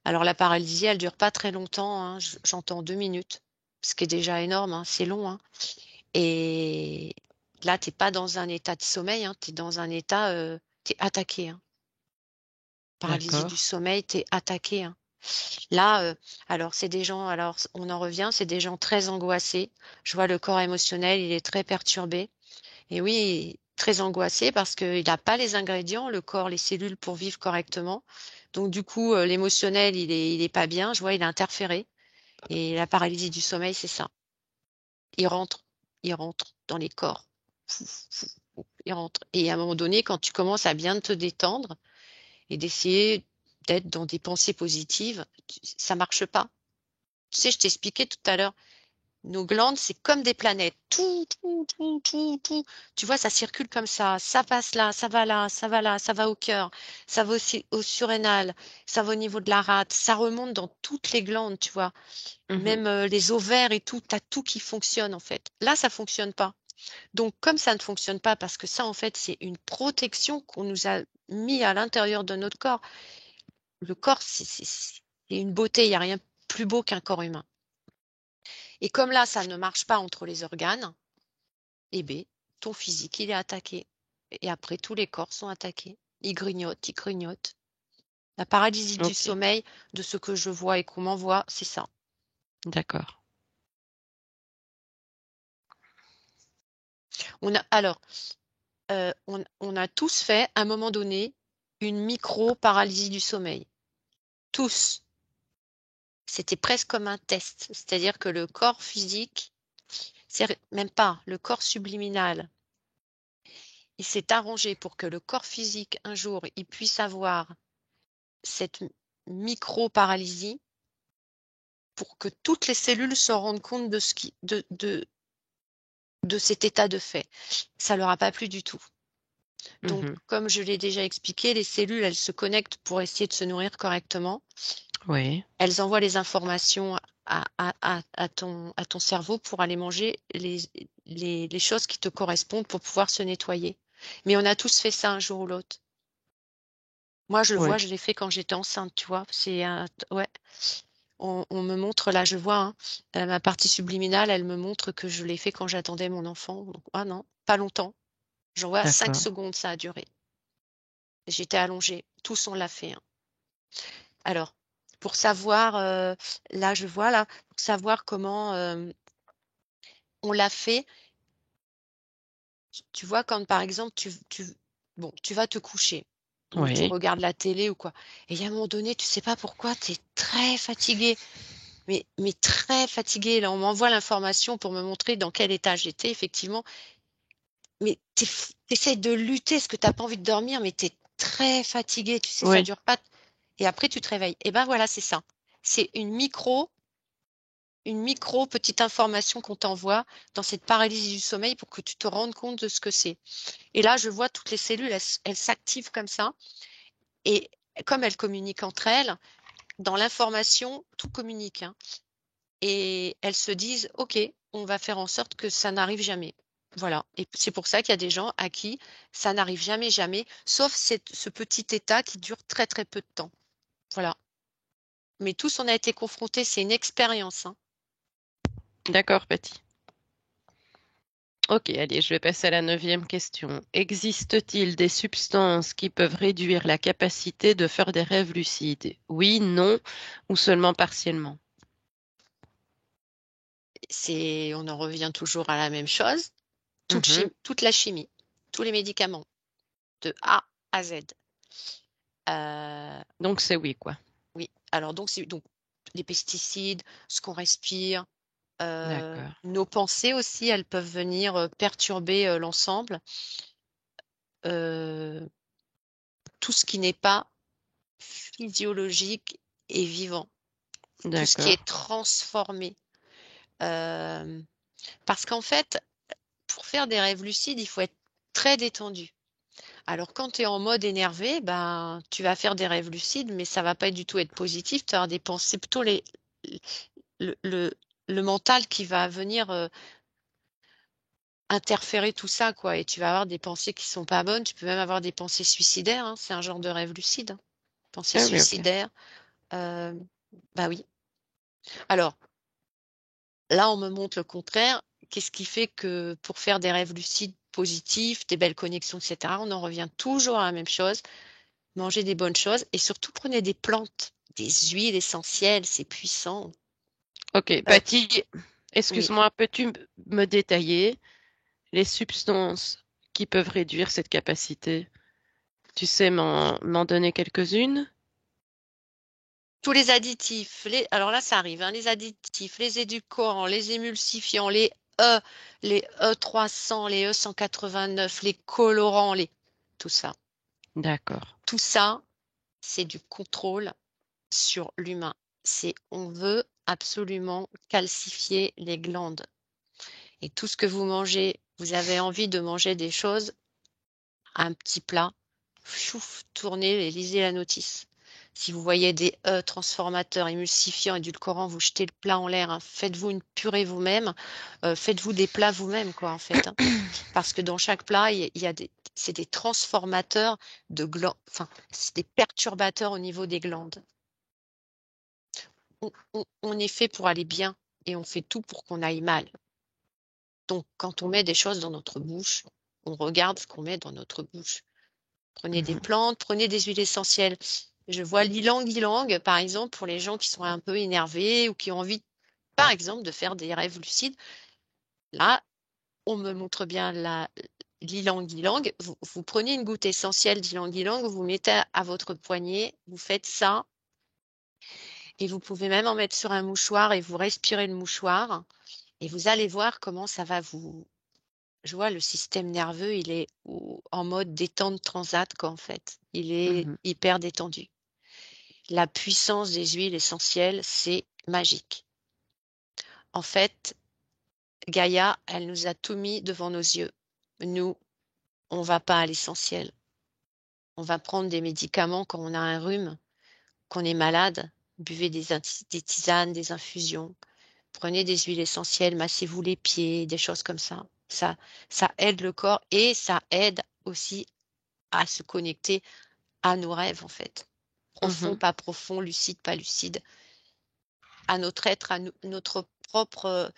Alors la paralysie, elle dure pas très longtemps, hein, j'entends 2 minutes, ce qui est déjà énorme, hein, c'est long, hein, et là, tu es pas dans un état de sommeil, hein, tu es dans un état, tu es attaqué, hein. Paralysie du D'accord. sommeil, tu es attaqué, hein. Là, alors c'est des gens alors on en revient, c'est des gens très angoissés. Je vois le corps émotionnel, il est très perturbé et oui, très angoissé parce qu'il a pas les ingrédients, le corps, les cellules pour vivre correctement. Donc du coup, l'émotionnel, il est pas bien, je vois, il est interféré et la paralysie du sommeil, c'est ça. Il rentre il rentre dans les corps. Fou, fou, fou, il rentre et à un moment donné, quand tu commences à bien te détendre et d'essayer d'être dans des pensées positives, ça marche pas. Tu sais, je t'expliquais tout à l'heure, nos glandes, c'est comme des planètes. Tout, tout, tout, tout, tout. Tu vois, ça circule comme ça passe là, ça va là, ça va là, ça va au cœur, ça va aussi au surrénal, ça va au niveau de la rate, ça remonte dans toutes les glandes, tu vois. Mmh. Même les ovaires et tout, tu as tout qui fonctionne en fait. Là, ça fonctionne pas. Donc, comme ça ne fonctionne pas, parce que ça, en fait, c'est une protection qu'on nous a mis à l'intérieur de notre corps. Le corps, c'est une beauté, il n'y a rien de plus beau qu'un corps humain. Et comme là, ça ne marche pas entre les organes, eh bien, ton physique, il est attaqué. Et après, tous les corps sont attaqués. Ils grignotent, ils grignotent. La paralysie du OK, sommeil, de ce que je vois et qu'on m'envoie, c'est ça. d'accord. Alors, on a tous fait, à un moment donné, une micro-paralysie du sommeil. Tous. C'était presque comme un test. C'est-à-dire que le corps physique, c'est même pas, le corps subliminal, il s'est arrangé pour que le corps physique, un jour, il puisse avoir cette micro-paralysie pour que toutes les cellules se rendent compte de ce qui, de cet état de fait. Ça leur a pas plu du tout. Donc, Mmh. comme je l'ai déjà expliqué, les cellules, elles se connectent pour essayer de se nourrir correctement. Oui. Elles envoient les informations à ton cerveau pour aller manger les choses qui te correspondent pour pouvoir se nettoyer. Mais on a tous fait ça un jour ou l'autre. Moi, je le vois, Oui. je l'ai fait quand j'étais enceinte, tu vois. Ouais. On me montre, là, je vois, hein, ma partie subliminale, elle me montre que je l'ai fait quand j'attendais mon enfant. Donc, ah non, pas longtemps. J'en vois 5 D'accord. secondes, ça a duré. J'étais allongée. Tous, on l'a fait, hein. Alors, pour savoir, là, je vois, là, pour savoir comment on l'a fait, tu vois, quand par exemple, bon, tu vas te coucher ou tu Oui. regardes la télé ou quoi. Et il y a un moment donné, tu sais pas pourquoi, tu es très fatigué. Mais très fatiguée. Là, on m'envoie l'information pour me montrer dans quel état j'étais, effectivement. Mais tu essaies de lutter parce que tu as pas envie de dormir, mais tu es très fatigué. Tu sais, ça Oui. dure pas. Et après, tu te réveilles. Et ben voilà, c'est ça. C'est une micro petite information qu'on t'envoie dans cette paralysie du sommeil pour que tu te rendes compte de ce que c'est. Et là, je vois toutes les cellules, elles s'activent comme ça. Et comme elles communiquent entre elles, dans l'information, tout communique, hein. Et elles se disent: «OK, on va faire en sorte que ça n'arrive jamais». Voilà et c'est pour ça qu'il y a des gens à qui ça n'arrive jamais, jamais, sauf ce petit état qui dure très, très peu de temps. Voilà. Mais tous on a été confrontés, c'est une expérience, hein. D'accord, Patty. OK, allez, je vais passer à la 9e question. Existe-t-il des substances qui peuvent réduire la capacité de faire des rêves lucides? Oui, non ou seulement partiellement? On en revient toujours à la même chose, Mmh. toute la chimie. tous les médicaments, de A à Z. Donc c'est oui, quoi. Oui, alors donc c'est donc les pesticides, ce qu'on respire, D'accord. nos pensées aussi, elles peuvent venir perturber l'ensemble. Tout ce qui n'est pas physiologique et vivant, tout ce qui D'accord. est transformé. Parce qu'en fait, pour faire des rêves lucides, il faut être très détendu. Alors quand tu es en mode énervé, ben, tu vas faire des rêves lucides, mais ça va pas du tout être positif. Tu vas avoir des pensées plutôt le, le, le mental qui va venir interférer tout ça, quoi. Et tu vas avoir des pensées qui sont pas bonnes. Tu peux même avoir des pensées suicidaires, hein. C'est un genre de rêve lucide, hein. Pensées Ah oui, ok. suicidaires. Euh, Bah oui. Alors, là, on me montre le contraire. Qu'est-ce qui fait que pour faire des rêves lucides positifs, des belles connexions, etc., on en revient toujours à la même chose. Mangez des bonnes choses et surtout prenez des plantes, des huiles essentielles, c'est puissant. Ok, Euh, Patty, oui, excuse-moi, peux-tu me détailler les substances qui peuvent réduire cette capacité? Tu sais m'en donner quelques-unes? tous les additifs, alors là, ça arrive, hein, les additifs, les édulcorants, les émulsifiants, E, les E300, les E189, les colorants, tout ça. D'accord. Tout ça, c'est du contrôle sur l'humain. On veut absolument calcifier les glandes. Et tout ce que vous mangez, vous avez envie de manger des choses, un petit plat, chouf, tournez et lisez la notice. Si vous voyez des transformateurs, émulsifiants, édulcorants, vous jetez le plat en l'air, hein. Faites-vous une purée vous-même, faites-vous des plats vous-même, quoi, en fait, hein. Parce que dans chaque plat, c'est des transformateurs de glandes, enfin, c'est des perturbateurs au niveau des glandes. On est fait pour aller bien et on fait tout pour qu'on aille mal. Donc, quand on met des choses dans notre bouche, on regarde ce qu'on met dans notre bouche. Prenez des Mhm. plantes, prenez des huiles essentielles. Je vois l'ylang-ylang, par exemple, pour les gens qui sont un peu énervés ou qui ont envie, par exemple, de faire des rêves lucides. Là, on me montre bien l'ylang-ylang. Vous prenez une goutte essentielle d'ylang-ylang, vous mettez à votre poignet, vous faites ça, et vous pouvez même en mettre sur un mouchoir et vous respirez le mouchoir, et vous allez voir comment ça va vous. Je vois le système nerveux, il est en mode détente transat, quoi, en fait. Il est Mhm. hyper détendu. La puissance des huiles essentielles, c'est magique. En fait, Gaïa, elle nous a tout mis devant nos yeux. Nous, on va pas à l'essentiel. On va prendre des médicaments quand on a un rhume, qu'on est malade. Buvez des tisanes, des infusions. Prenez des huiles essentielles, massez-vous les pieds, des choses comme ça. Ça aide le corps et ça aide aussi à se connecter à nos rêves, en fait. Profond, Mhm. pas profond, lucide, pas lucide, à notre être, à notre propre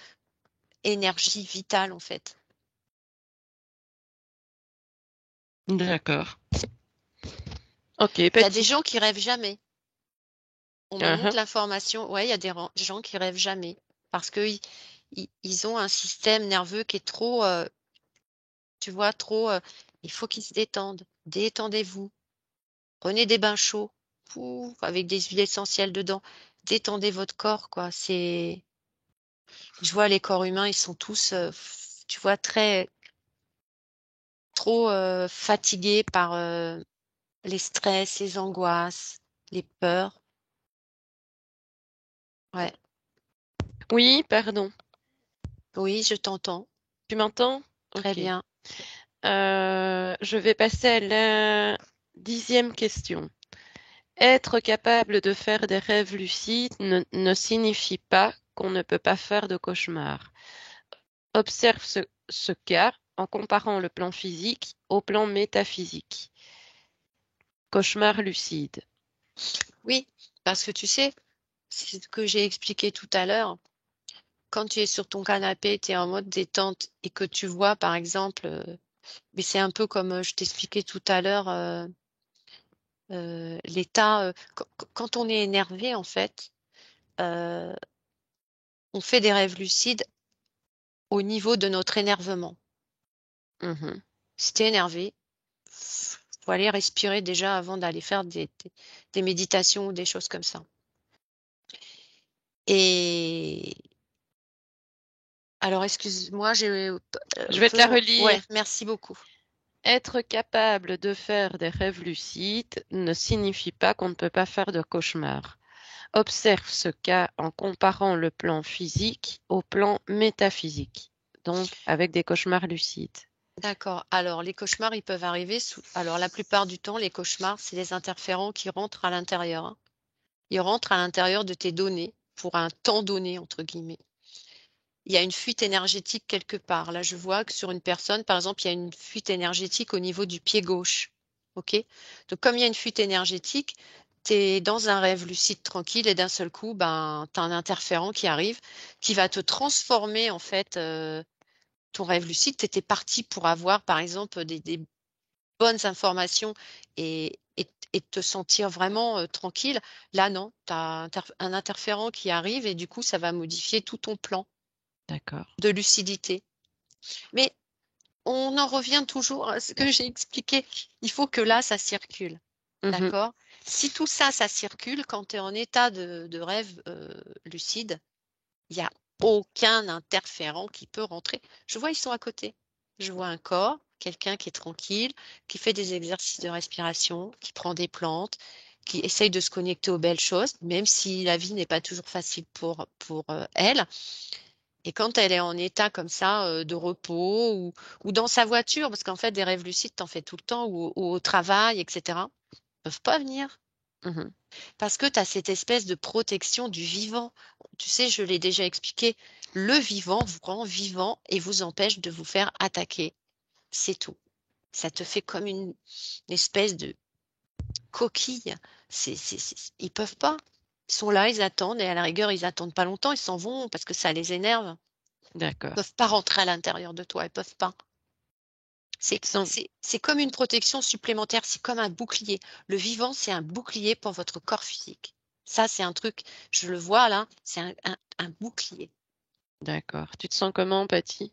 énergie vitale, en fait. D'accord. Ok, Il y a des Patty. gens qui rêvent jamais. On me Uh-huh. montre l'information. Ouais, il y a des gens qui rêvent jamais parce que ils ont un système nerveux qui est trop, tu vois, trop. Il faut qu'ils se détendent. Détendez-vous. Prenez des bains chauds, pouf, avec des huiles essentielles dedans. Détendez votre corps, quoi. Je vois les corps humains, ils sont tous, tu vois, trop fatigués par les stress, les angoisses, les peurs. Ouais. Oui, pardon. Oui, je t'entends. Tu m'entends? Très Ok. bien. Je vais passer à la 10e question. Être capable de faire des rêves lucides ne signifie pas qu'on ne peut pas faire de cauchemars. Observe ce cas en comparant le plan physique au plan métaphysique. Cauchemar lucide. Oui, parce que tu sais, c'est ce que j'ai expliqué tout à l'heure. Quand tu es sur ton canapé, tu es en mode détente et que tu vois, par exemple, mais c'est un peu comme je t'expliquais tout à l'heure, l'état, quand on est énervé, en fait, euh, on fait des rêves lucides au niveau de notre énervement. Mhm. Si tu es énervé, faut aller respirer déjà avant d'aller faire des méditations ou des choses comme ça. Et alors excuse-moi, Je vais te la ouais, relire. merci beaucoup. Être capable de faire des rêves lucides ne signifie pas qu'on ne peut pas faire de cauchemars. Observe ce cas en comparant le plan physique au plan métaphysique, donc avec des cauchemars lucides. D'accord. Alors les cauchemars, ils peuvent arriver alors la plupart du temps, les cauchemars, c'est les interférents qui rentrent à l'intérieur, hein. Ils rentrent à l'intérieur de tes données pour un temps donné, entre guillemets. Il y a une fuite énergétique quelque part. Là, je vois que sur une personne, par exemple, il y a une fuite énergétique au niveau du pied gauche. OK? Donc, comme il y a une fuite énergétique, tu es dans un rêve lucide tranquille et d'un seul coup, ben, tu as un interférent qui arrive, qui va te transformer, en fait, ton rêve lucide. Tu étais parti pour avoir, par exemple, des bonnes informations et te sentir vraiment tranquille. Là, non, tu as un interférent qui arrive et du coup, ça va modifier tout ton plan D'accord. de lucidité. Mais on en revient toujours à ce que j'ai expliqué. Il faut que là, ça circule. Mhm. D'accord? Si tout ça, ça circule, quand tu es en état de rêve lucide, il n'y a aucun interférent qui peut rentrer. Je vois, ils sont à côté. Je vois un corps, quelqu'un qui est tranquille, qui fait des exercices de respiration, qui prend des plantes, qui essaye de se connecter aux belles choses, même si la vie n'est pas toujours facile pour elle. Et quand elle est en état comme ça, de repos ou dans sa voiture, parce qu'en fait, des rêves lucides, t'en fais tout le temps, ou au travail, etc., peuvent pas venir. Mhm. Parce que tu as cette espèce de protection du vivant. Tu sais, je l'ai déjà expliqué, le vivant vous rend vivant et vous empêche de vous faire attaquer. C'est tout. Ça te fait comme une espèce de coquille. Ils peuvent pas. Ils sont là, ils attendent, et à la rigueur, ils attendent pas longtemps, ils s'en vont parce que ça les énerve. D'accord. Peuvent pas rentrer à l'intérieur de toi, elles peuvent pas. Tu te sens, C'est comme une protection supplémentaire, c'est comme un bouclier. Le vivant, c'est un bouclier pour votre corps physique. Ça, c'est un truc, je le vois là, c'est un bouclier. d'accord. Tu te sens comment, Patty?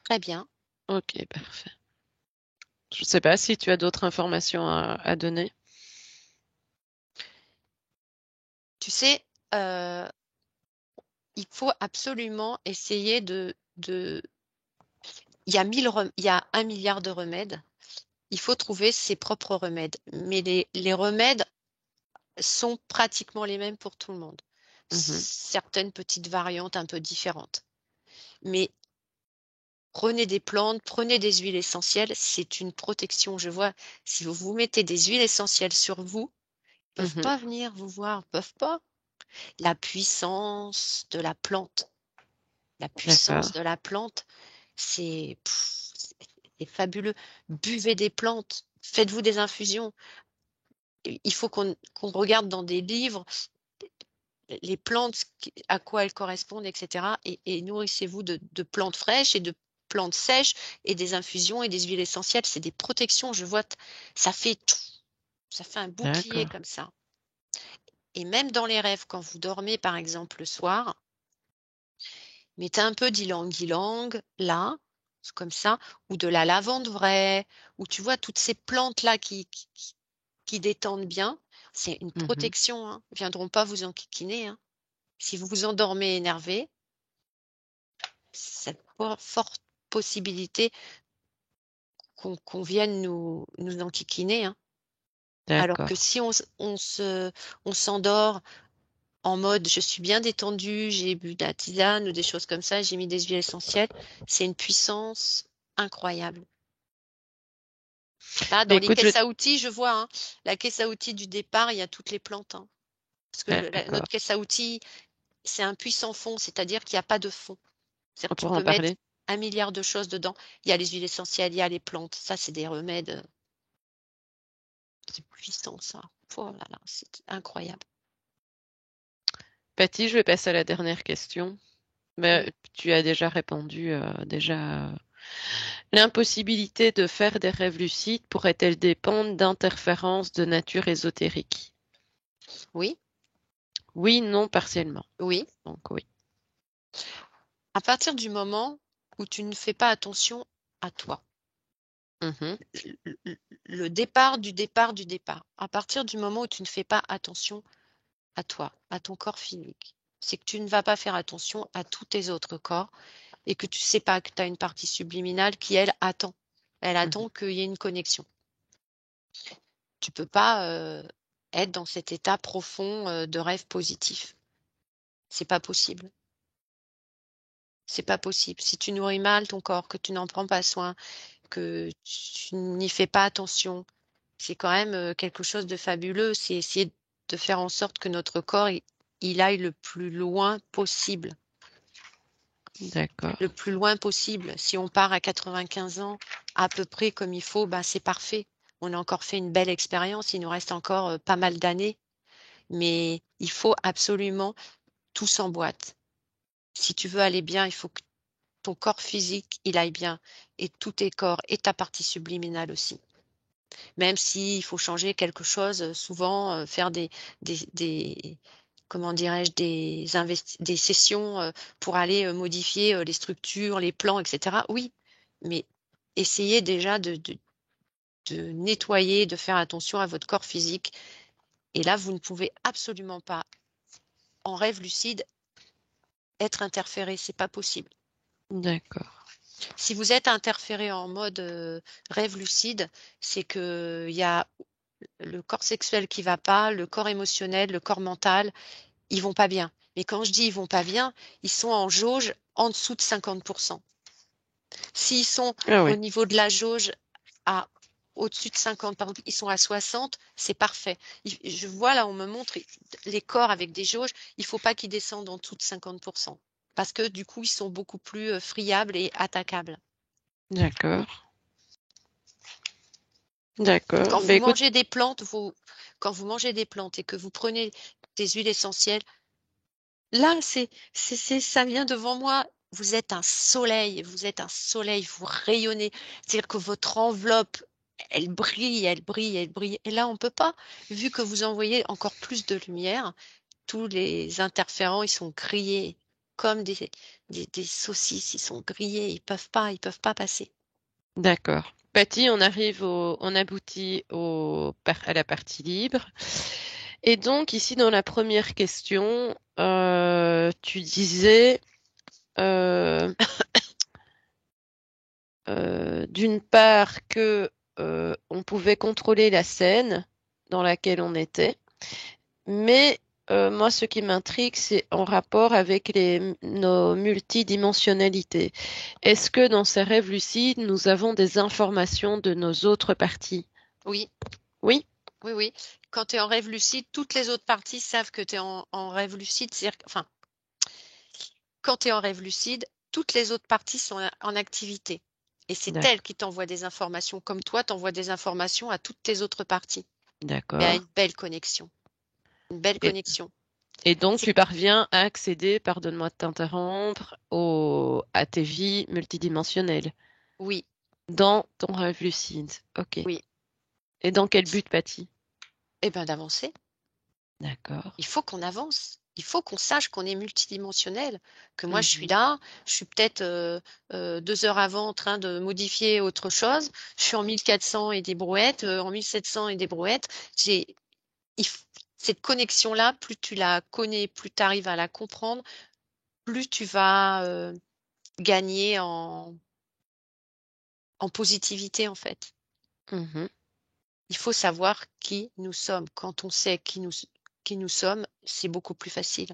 Très bien. Ok, parfait. Je ne sais pas si tu as d'autres informations à donner. Tu sais, il faut absolument essayer il y a 1 milliard de remèdes. Il faut trouver ses propres remèdes. Mais les remèdes sont pratiquement les mêmes pour tout le monde. Mhm. Certaines petites variantes un peu différentes. Mais prenez des plantes, prenez des huiles essentielles, c'est une protection. Je vois, si vous vous mettez des huiles essentielles sur vous, ils peuvent Mhm. pas venir vous voir, ils peuvent pas. La puissance de la plante, la puissance D'accord. de la plante, c'est pff, c'est fabuleux. Buvez des plantes, faites-vous des infusions. Il faut qu'on regarde dans des livres les plantes, à quoi elles correspondent, etc. Et nourrissez-vous de plantes fraîches et de plantes sèches et des infusions et des huiles essentielles. C'est des protections. Je vois, ça fait tout. Ça fait un bouclier D'accord. comme ça. Et même dans les rêves, quand vous dormez, par exemple, le soir, mettez un peu d'ylang-ylang là, comme ça, ou de la lavande vraie, ou tu vois toutes ces plantes-là qui détendent bien. C'est une Mhm. protection, hein. Ils ne viendront pas vous enquiquiner, hein. Si vous vous endormez énervé, cette forte possibilité qu'on vienne nous enquiquiner, hein. Alors que D'accord. si on s'endort en mode je suis bien détendu, j'ai bu de la tisane ou des choses comme ça, j'ai mis des huiles essentielles, c'est une puissance incroyable. Là, Mais dans les écoute, je... caisses à outils, je vois, hein, la caisse à outils du départ, il y a toutes les plantes, hein. Parce que D'accord. notre caisse à outils, c'est un puissant fond, c'est-à-dire qu'il n'y a pas de fond. C'est-à-dire On que tu pourra en peux mettre parler. 1 milliard de choses dedans. Il y a les huiles essentielles, il y a les plantes. Ça, c'est des remèdes. C'est puissant, ça. Oh là là, c'est incroyable. Patty, je vais passer à la dernière question. Mm. Mais tu as déjà répondu, l'impossibilité de faire des rêves lucides pourrait-elle dépendre d'interférences de nature ésotérique? Oui, Oui, non, partiellement. oui. Donc oui. À partir du moment où tu ne fais pas attention à toi, Mhm. Le départ du départ du départ. À partir du moment où tu ne fais pas attention à toi, à ton corps physique, c'est que tu ne vas pas faire attention à tous tes autres corps et que tu sais pas que tu as une partie subliminale qui, elle, attend. Elle Mhm. attend qu'il y ait une connexion. Tu peux pas être dans cet état profond de rêve positif. C'est pas possible. C'est pas possible. Si tu nourris mal ton corps, que tu n'en prends pas soin, que tu n'y fais pas attention, c'est quand même quelque chose de fabuleux. C'est essayer de faire en sorte que notre corps, il aille le plus loin possible. D'accord. Le plus loin possible. Si on part à 95 ans, à peu près comme il faut, ben c'est parfait. On a encore fait une belle expérience. Il nous reste encore pas mal d'années. Mais il faut absolument tout s'emboîte. Si tu veux aller bien, il faut que ton corps physique, il aille bien. Et tous tes corps et ta partie subliminale aussi. Même s'il faut changer quelque chose, souvent faire des comment dirais-je, des sessions pour aller modifier les structures, les plans, etc. Oui, mais essayez déjà de nettoyer, de faire attention à votre corps physique. Et là, vous ne pouvez absolument pas, en rêve lucide, être interféré. C'est pas possible. D'accord. Si vous êtes interféré en mode rêve lucide, c'est que il y a le corps sexuel qui va pas, le corps émotionnel, le corps mental, ils vont pas bien. Mais quand je dis ils vont pas bien, ils sont en jauge en dessous de 50%. S'ils sont Ah au oui. niveau de la jauge à au-dessus de 50, par exemple, ils sont à 60, c'est parfait. Je vois là, on me montre les corps avec des jauges, il faut pas qu'ils descendent en dessous de 50%. Parce que du coup, ils sont beaucoup plus friables et attaquables. D'accord. D'accord. Quand Ben vous écoute, mangez des plantes, quand vous mangez des plantes et que vous prenez des huiles essentielles, là, ça vient devant moi. Vous êtes un soleil, vous rayonnez. C'est-à-dire que votre enveloppe, elle brille, elle brille, elle brille. Et là, on peut pas, vu que vous envoyez encore plus de lumière, tous les interférents, ils sont grillés comme des saucisses, ils sont grillés, ils peuvent pas passer. d'accord. Patty, on aboutit à la partie libre. Et donc, ici, dans la première question, tu disais, euh, d'une part, que on pouvait contrôler la scène dans laquelle on était, mais moi, ce qui m'intrigue, c'est en rapport avec nos multidimensionnalités. Est-ce que dans ces rêves lucides, nous avons des informations de nos autres parties? Oui, Oui? oui, oui. Quand tu es en rêve lucide, toutes les autres parties savent que tu es en rêve lucide. Enfin, quand tu es en rêve lucide, toutes les autres parties sont en activité. Et c'est elles D'ac- qui t'envoient des informations, comme toi, t'envoies des informations à toutes tes autres parties. Il y a D'accord. une belle connexion. Une belle Et, connexion. et donc, C'est tu parviens à accéder, pardonne-moi de t'interrompre, à tes vies multidimensionnelles oui, dans ton rêve lucide. Ok. oui. Et dans quel but, Patty? Eh bien, d'avancer. D'accord. Il faut qu'on avance. Il faut qu'on sache qu'on est multidimensionnel. Que moi, je suis Mhm. là, je suis peut-être 2 heures avant en train de modifier autre chose. Je suis en 1400 et des brouettes, en 1700 et des brouettes. J'ai, il f- Cette connexion-là, plus tu la connais, plus tu arrives à la comprendre, plus tu vas gagner en positivité, en fait. Mhm. Il faut savoir qui nous sommes. Quand on sait qui nous sommes, c'est beaucoup plus facile.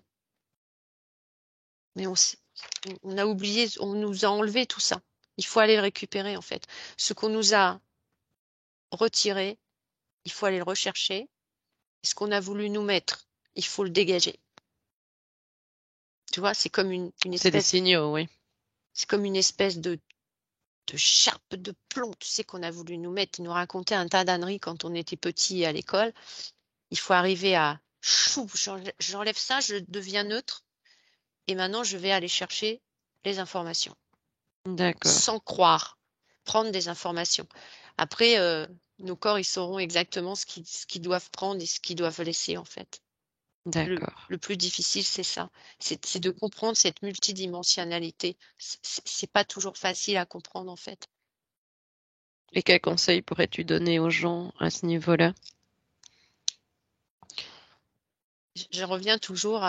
Mais on a oublié, on nous a enlevé tout ça. Il faut aller le récupérer, en fait. Ce qu'on nous a retiré, il faut aller le rechercher. Et ce qu'on a voulu nous mettre, il faut le dégager. Tu vois, C'est des signaux, oui. c'est comme une espèce de charpe de plomb, tu sais, qu'on a voulu nous mettre. Ils nous racontaient un tas d'âneries quand on était petit à l'école. Il faut arriver à chou, j'enlève ça, je deviens neutre. Et maintenant, je vais aller chercher les informations. D'accord. Sans croire, prendre des informations. Après, nos corps, ils sauront exactement ce qu'ils doivent prendre et ce qu'ils doivent laisser, en fait. D'accord. Le plus difficile, c'est ça. C'est de comprendre cette multidimensionnalité. C'est pas toujours facile à comprendre, en fait. Et quels conseils pourrais-tu donner aux gens à ce niveau-là? Je reviens toujours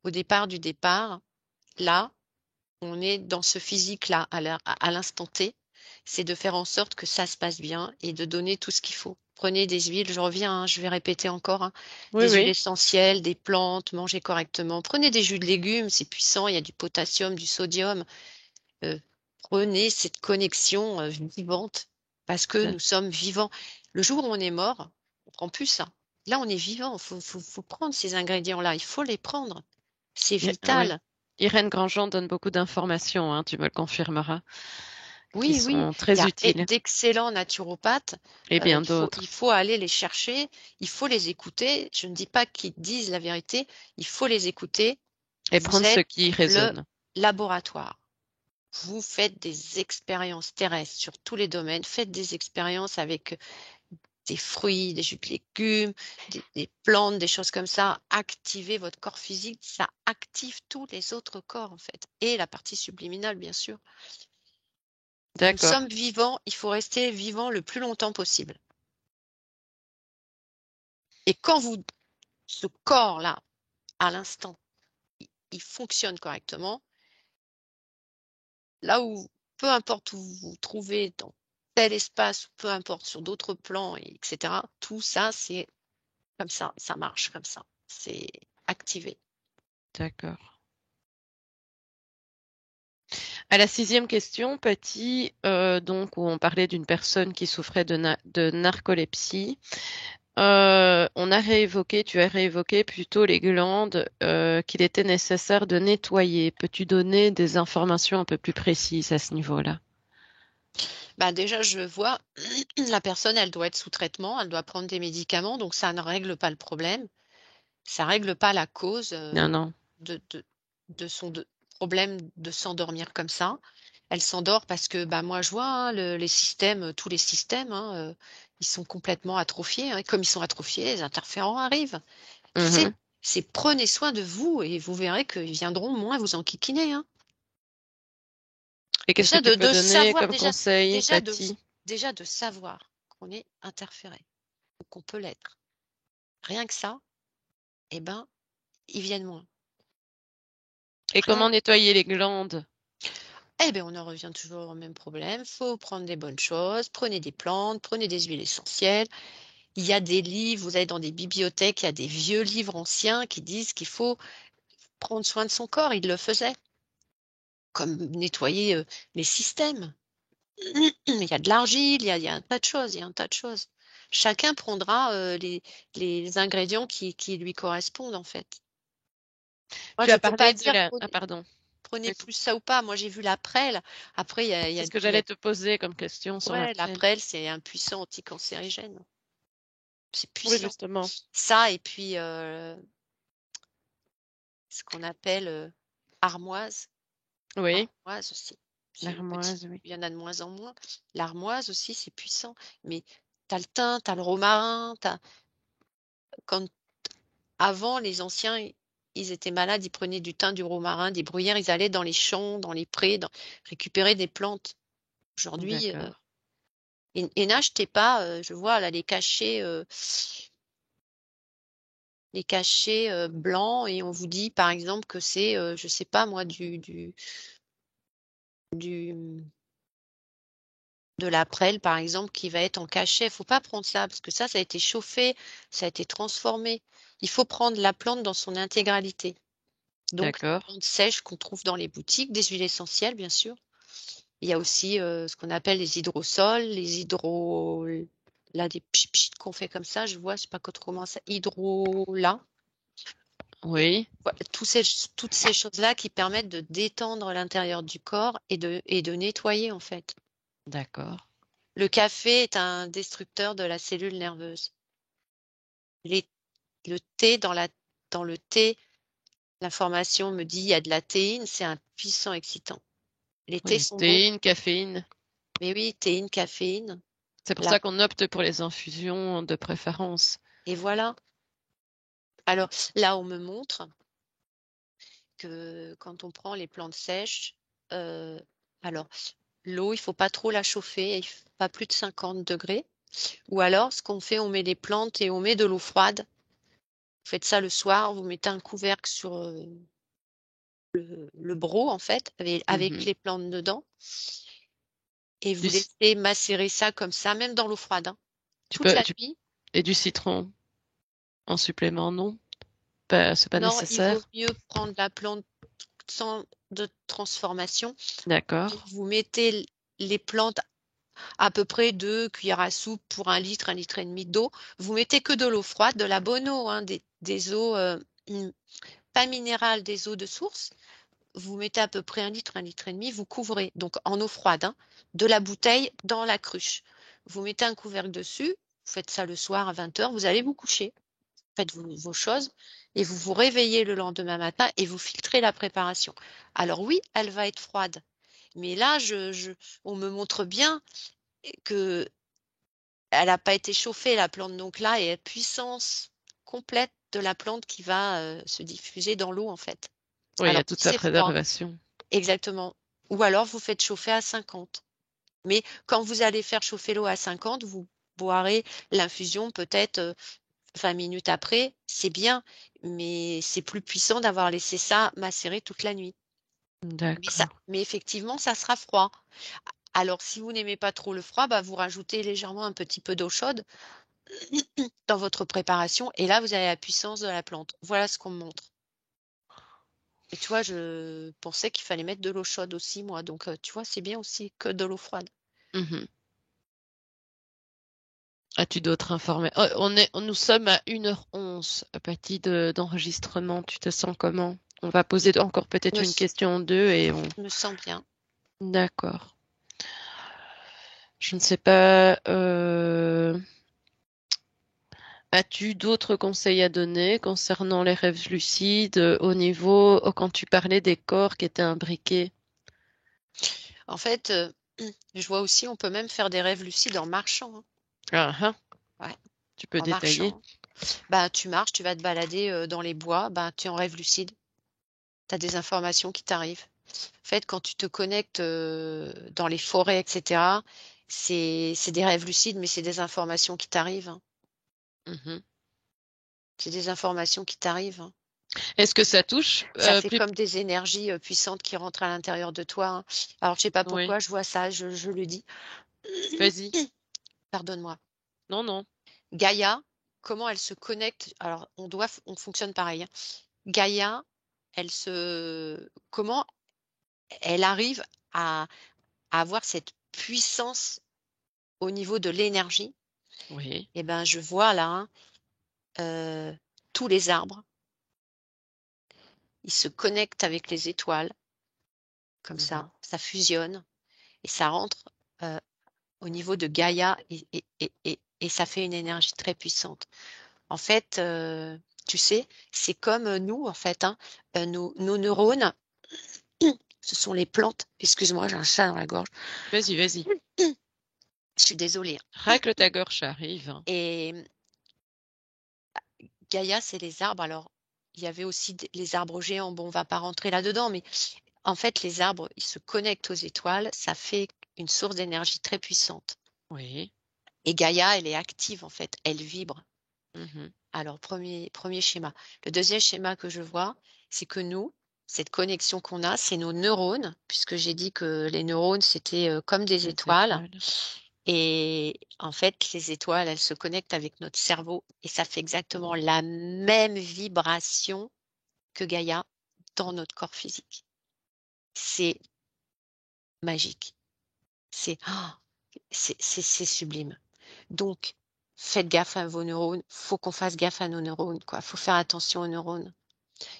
au départ du départ. Là, on est dans ce physique-là, à l'instant T. C'est de faire en sorte que ça se passe bien et de donner tout ce qu'il faut. Prenez des huiles, je reviens, hein, je vais répéter encore, hein, Oui, des huiles oui, essentielles, des plantes, mangez correctement. Prenez des jus de légumes, c'est puissant, il y a du potassium, du sodium. Euh, Prenez cette connexion vivante parce que nous sommes vivants. Le jour où on est mort, on prend plus ça. Là, on est vivant. Faut prendre ces ingrédients-là. Il faut les prendre. C'est oui. vital. Irène Grandjean donne beaucoup d'informations, hein, tu me le confirmeras, qui Oui, oui. sont Il y très a utiles. d'excellents naturopathes. Et bien Il d'autres. faut aller les chercher. Il faut les écouter. Je ne dis pas qu'ils disent la vérité. Il faut les écouter. Et Vous prendre ce êtes qui le résonne. laboratoire. Vous faites des expériences terrestres sur tous les domaines. Faites des expériences avec des fruits, des jus de légumes, des plantes, des choses comme ça. Activez votre corps physique. Ça active tous les autres corps, en fait. Et la partie subliminale, bien sûr. Nous D'accord. sommes vivants. Il faut rester vivant le plus longtemps possible. Et quand ce corps-là, à l'instant, il fonctionne correctement, là où, peu importe où vous vous trouvez dans tel espace, peu importe sur d'autres plans, etc., tout ça, c'est comme ça marche comme ça. C'est activé. D'accord. À la sixième question, Patty, donc où on parlait d'une personne qui souffrait de narcolepsie, tu as réévoqué plutôt les glandes qu'il était nécessaire de nettoyer. Peux-tu donner des informations un peu plus précises à ce niveau-là? Bah déjà, je vois, la personne, elle doit être sous traitement, elle doit prendre des médicaments, donc ça ne règle pas le problème. Ça règle pas la cause Non, non. de, de, de son problème de s'endormir comme ça. Elle s'endort parce que bah, moi, je vois hein, les systèmes, tous les systèmes, hein, ils sont complètement atrophiés. Hein, et comme ils sont atrophiés, les interférents arrivent. Mhm. C'est prenez soin de vous et vous verrez qu'ils viendront moins vous enquiquiner. Hein. Et qu'est-ce que Déjà tu peux de donner savoir, comme conseil, déjà de, Patty? déjà de savoir qu'on est interféré ou qu'on peut l'être. Rien que ça, eh ben, ils viennent moins. Et Rien. comment nettoyer les glandes? Eh bien, on en revient toujours au même problème. Faut prendre des bonnes choses, prenez des plantes, prenez des huiles essentielles. Il y a des livres, vous allez dans des bibliothèques, il y a des vieux livres anciens qui disent qu'il faut prendre soin de son corps. Ils le faisaient, comme nettoyer les systèmes. Il y a de l'argile, il y a un tas de choses, il y a un tas de choses. Chacun prendra les ingrédients qui lui correspondent, en fait. Moi, Tu je as ne peux parlé pas de dire la... Ah, pardon. prenez Oui, plus ça ou pas. Moi, j'ai vu la prêle. Après, c'est ce que j'allais te poser comme question sur la ouais, la prêle. prêle, c'est un puissant anticancérigène. C'est Oui, puissant. justement. Ça, et puis ce qu'on appelle armoise. Oui, Armoise aussi. C'est petit. l'armoise, oui. Il y en a de moins en moins. L'armoise aussi, c'est puissant. Mais tu as le thym, tu as le romarin. Quand avant, les anciens, ils étaient malades, ils prenaient du thym, du romarin, des bruyères, ils allaient dans les champs, dans les prés, récupérer des plantes. Aujourd'hui, D'accord. et n'achetez pas, je vois là les cachets blancs et on vous dit par exemple que c'est, je sais pas moi, du de la prêle par exemple qui va être en cachet. Faut pas prendre ça parce que ça a été chauffé, ça a été transformé. Il faut prendre la plante dans son intégralité. Donc les D'accord. plantes sèches qu'on trouve dans les boutiques, des huiles essentielles bien sûr. Il y a aussi ce qu'on appelle les hydrosols, les hydro là des pchit qu'on fait comme ça, je vois, je sais pas comment ça, hydrolat. Et Oui, voilà, toutes ces choses-là qui permettent de détendre l'intérieur du corps et de nettoyer en fait. d'accord. Le café est un destructeur de la cellule nerveuse. Les- le thé dans le thé, l'information me dit il y a de la théine, c'est un puissant excitant. Les thés Oui, sont bons, théine, caféine. mais oui, théine, caféine, C'est pour là, ça qu'on opte pour les infusions de préférence. et voilà. Alors là, on me montre que quand on prend les plantes sèches, euh, alors l'eau, il faut pas trop la chauffer, pas plus de 50 degrés. Ou alors, ce qu'on fait, on met les plantes et on met de l'eau froide. Vous faites ça le soir, vous mettez un couvercle sur le broc, en fait, avec Mhm. les plantes dedans. Et vous Du ci- laissez macérer ça comme ça, même dans l'eau froide, hein, tu toute peux, la tu- nuit. et du citron en supplément, non? C'est pas Non, il vaut nécessaire. mieux prendre la plante sans de transformation. D'accord. Donc, vous mettez les plantes à peu près 2 cuillères à soupe pour 1 litre et demi d'eau. Vous mettez que de l'eau froide, de la bonne eau, hein, des eaux pas minérales, des eaux de source. Vous mettez à peu près 1 litre et demi, vous couvrez, donc en eau froide, hein, de la bouteille dans la cruche. Vous mettez un couvercle dessus, vous faites ça le soir à 20 heures, vous allez vous coucher, faites vos choses et vous vous réveillez le lendemain matin et vous filtrez la préparation. Alors oui, elle va être froide, mais là, on me montre bien que elle n'a pas été chauffée, la plante. Donc là, il y a la puissance complète de la plante qui va se diffuser dans l'eau, en fait. Oui, il y Alors, a toute si sa c'est froid, préservation. exactement. Ou alors, vous faites chauffer à 50. Mais quand vous allez faire chauffer l'eau à 50, vous boirez l'infusion peut-être 20 minutes après. C'est bien, mais c'est plus puissant d'avoir laissé ça macérer toute la nuit. D'accord. Mais effectivement, ça sera froid. Alors, si vous n'aimez pas trop le froid, bah, vous rajoutez légèrement un petit peu d'eau chaude dans votre préparation et là, vous avez la puissance de la plante. Voilà ce qu'on me montre. Et tu vois, je pensais qu'il fallait mettre de l'eau chaude aussi, moi. Donc, tu vois, c'est bien aussi que de l'eau froide. Mhm. As-tu d'autres informations? Nous sommes à 1h11 à partir d'enregistrement. Tu te sens comment? On va poser encore peut-être Me, une s- question ou deux et on. me sens bien. D'accord. Je ne sais pas. As-tu d'autres conseils à donner concernant les rêves lucides quand tu parlais des corps qui étaient imbriqués? En fait, je vois aussi, on peut même faire des rêves lucides en marchant, hein. Ah, ah, Ouais, tu peux en détailler? marchant, hein. Bah, tu marches, tu vas te balader dans les bois, bah, tu es en rêve lucide. Tu as des informations qui t'arrivent. En fait, quand tu te connectes dans les forêts, etc., c'est des rêves lucides, mais c'est des informations qui t'arrivent, hein. Mhm. C'est des informations qui t'arrivent, hein. Est-ce que ça touche Ça fait plus? comme des énergies puissantes qui rentrent à l'intérieur de toi, hein. Alors, je sais pas Oui, pourquoi je vois ça, je le dis. vas-y. Pardonne-moi. Non, non. Gaïa, comment elle se connecte? Alors, on fonctionne pareil, hein. Gaïa, comment elle arrive à avoir cette puissance au niveau de l'énergie? Oui. Eh ben, je vois là, hein, heu, tous les arbres, ils se connectent avec les étoiles, comme Mhm. ça fusionne et ça rentre, heu, au niveau de Gaïa et ça fait une énergie très puissante. En fait, tu sais, c'est comme, nous, en fait, hein, nos neurones, ce sont les plantes. Excuse-moi, j'ai un chat dans la gorge. Vas-y, vas-y. Je suis désolée, hein. Racle ta gorge, arrive. Hein. Et Gaïa, c'est les arbres. Alors, il y avait aussi les arbres géants. Bon, on va pas rentrer là-dedans, mais en fait, les arbres, ils se connectent aux étoiles. Ça fait une source d'énergie très puissante. Oui. Et Gaïa, elle est active, en fait. Elle vibre. Mhm. Alors, premier schéma. Le deuxième schéma que je vois, c'est que nous, cette connexion qu'on a, c'est nos neurones, puisque j'ai dit que les neurones, c'était comme des Les étoiles. étoiles. Et en fait, les étoiles, elles se connectent avec notre cerveau et ça fait exactement la même vibration que Gaïa dans notre corps physique. C'est magique. C'est c'est sublime. Donc, faites gaffe à vos neurones. Faut qu'on fasse gaffe à nos neurones, quoi. Faut faire attention aux neurones.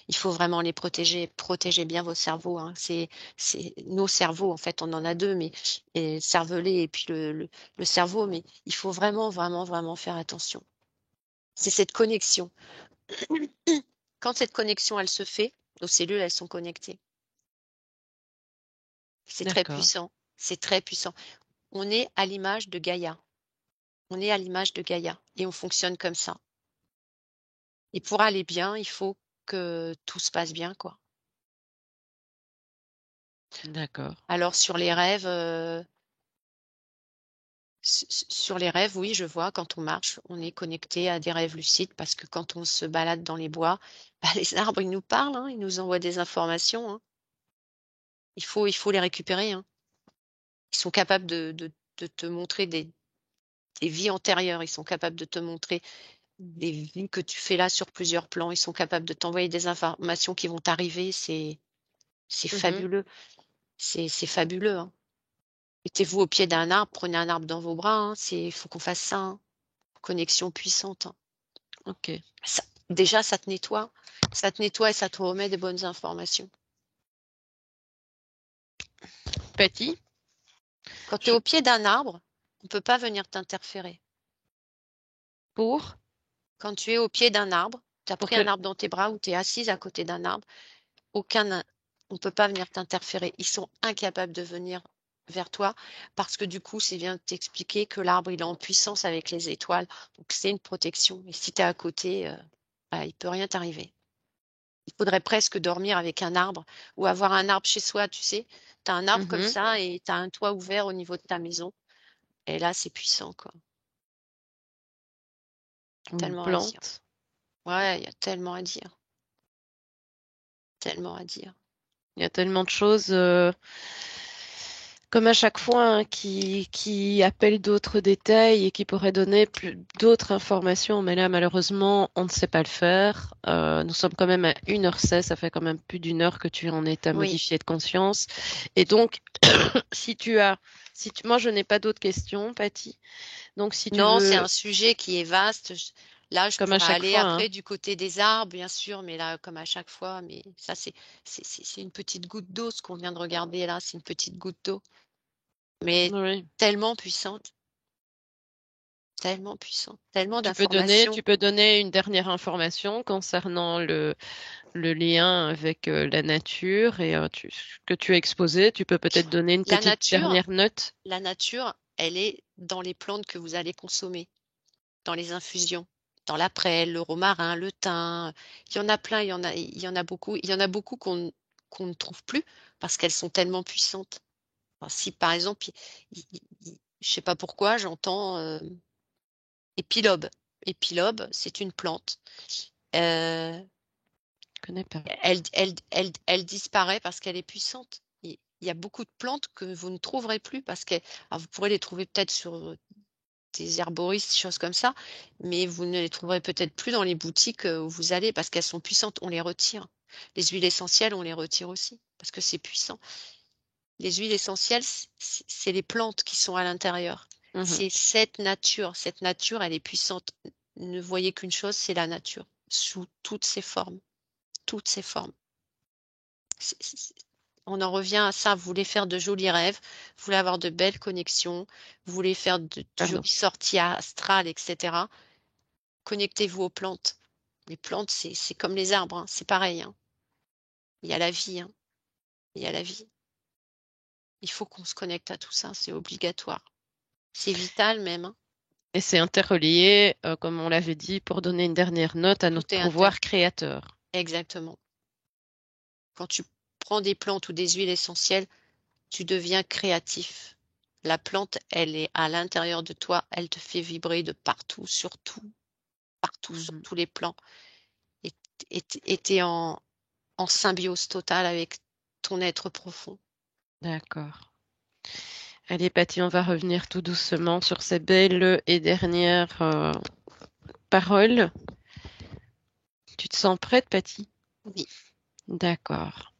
Il faut vraiment les protéger. Protégez bien vos cerveaux, hein. C'est nos cerveaux, en fait, on en a 2, mais le cervelet et puis le cerveau, mais il faut vraiment, vraiment, vraiment faire attention. C'est cette connexion. Quand cette connexion, elle se fait, nos cellules, elles sont connectées. C'est très D'accord. puissant. C'est très puissant. On est à l'image de Gaïa. On est à l'image de Gaïa et on fonctionne comme ça. Et pour aller bien, il faut que tout se passe bien, quoi. D'accord. Alors sur les rêves, oui, je vois quand on marche, on est connecté à des rêves lucides parce que quand on se balade dans les bois, bah, les arbres, ils nous parlent, hein, ils nous envoient des informations, hein. Il faut les récupérer, hein. Ils sont capables de te montrer des vies antérieures, ils sont capables de te montrer des vies que tu fais là sur plusieurs plans, ils sont capables de t'envoyer des informations qui vont t'arriver, c'est Mhm. fabuleux, c'est fabuleux, hein. Mettez-vous au pied d'un arbre, prenez un arbre dans vos bras, hein, il faut qu'on fasse ça, hein. Connexion puissante, hein. Ok. Déjà, ça te nettoie et ça te remet des bonnes informations. Patty, Quand tu es je... au pied d'un arbre, on ne peut pas venir t'interférer. pour Quand tu es au pied d'un arbre, tu as pour pris que un arbre dans tes bras ou tu es assise à côté d'un arbre, aucun, on ne peut pas venir t'interférer. Ils sont incapables de venir vers toi parce que du coup, c'est bien de t'expliquer que l'arbre, il est en puissance avec les étoiles. Donc, c'est une protection. Et si tu es à côté, bah, il peut rien t'arriver. Il faudrait presque dormir avec un arbre ou avoir un arbre chez soi, tu sais. Tu as un arbre comme Mhm. ça et tu as un toit ouvert au niveau de ta maison. Et là, c'est puissant, quoi. Une Tellement à dire. plante. Ouais, il y a tellement à dire. Tellement à dire. Il y a tellement de choses, comme à chaque fois, hein, qui appellent d'autres détails et qui pourraient donner plus d'autres informations. Mais là, malheureusement, on ne sait pas le faire. Nous sommes quand même à 1h16. Ça fait quand même plus d'1 heure que tu es en état Oui. modifié de conscience. Et donc, si tu as, moi, je n'ai pas d'autres questions, Patty. Donc, si tu Non, c'est veux, un sujet qui est vaste. Là, je comme à pourrais chaque aller fois, hein. après du côté des arbres, bien sûr, mais là, comme à chaque fois, mais ça, c'est une petite goutte d'eau, ce qu'on vient de regarder là, c'est une petite goutte d'eau, mais Oui. tellement puissante, tellement Tu d'informations. peux donner une dernière information concernant le lien avec la nature et que tu as exposé. Tu peux peut-être donner une La petite nature, dernière note. la nature, elle est dans les plantes que vous allez consommer, dans les infusions, dans la prêle, le romarin, le thym. Il y en a plein, il y en a beaucoup. Il y en a beaucoup qu'on ne trouve plus parce qu'elles sont tellement puissantes. Alors, si par exemple, je sais pas pourquoi, j'entends épilobe. Épilobe, c'est une plante. Euh, Je connais pas. elle disparaît parce qu'elle est puissante. Il y a beaucoup de plantes que vous ne trouverez plus parce que alors, vous pourrez les trouver peut-être sur des herboristes, choses comme ça, mais vous ne les trouverez peut-être plus dans les boutiques où vous allez parce qu'elles sont puissantes. On les retire. Les huiles essentielles, on les retire aussi parce que c'est puissant. Les huiles essentielles, c'est les plantes qui sont à l'intérieur. Mhm. C'est cette nature. Cette nature, elle est puissante. Ne voyez qu'une chose, c'est la nature, sous toutes ses formes. Toutes ses formes. On en revient à ça. Vous voulez faire de jolis rêves, vous voulez avoir de belles connexions, vous voulez faire de Pardon. jolies sorties astrales, etc. Connectez-vous aux plantes. Les plantes, c'est comme les arbres, hein. C'est pareil, hein. Il y a la vie, hein. Il y a la vie. Il faut qu'on se connecte à tout ça, c'est obligatoire. C'est vital même, hein. Et c'est interrelié, comme on l'avait dit, pour donner une dernière note à notre Tout est inter. pouvoir créateur. Exactement. Quand tu prends des plantes ou des huiles essentielles, tu deviens créatif. La plante, elle est à l'intérieur de toi, elle te fait vibrer de partout, sur Mhm. tous les plans. Et t'es en symbiose totale avec ton être profond. D'accord. Allez, Patty, on va revenir tout doucement sur ces belles et dernières paroles. Tu te sens prête, Patty? Oui, D'accord.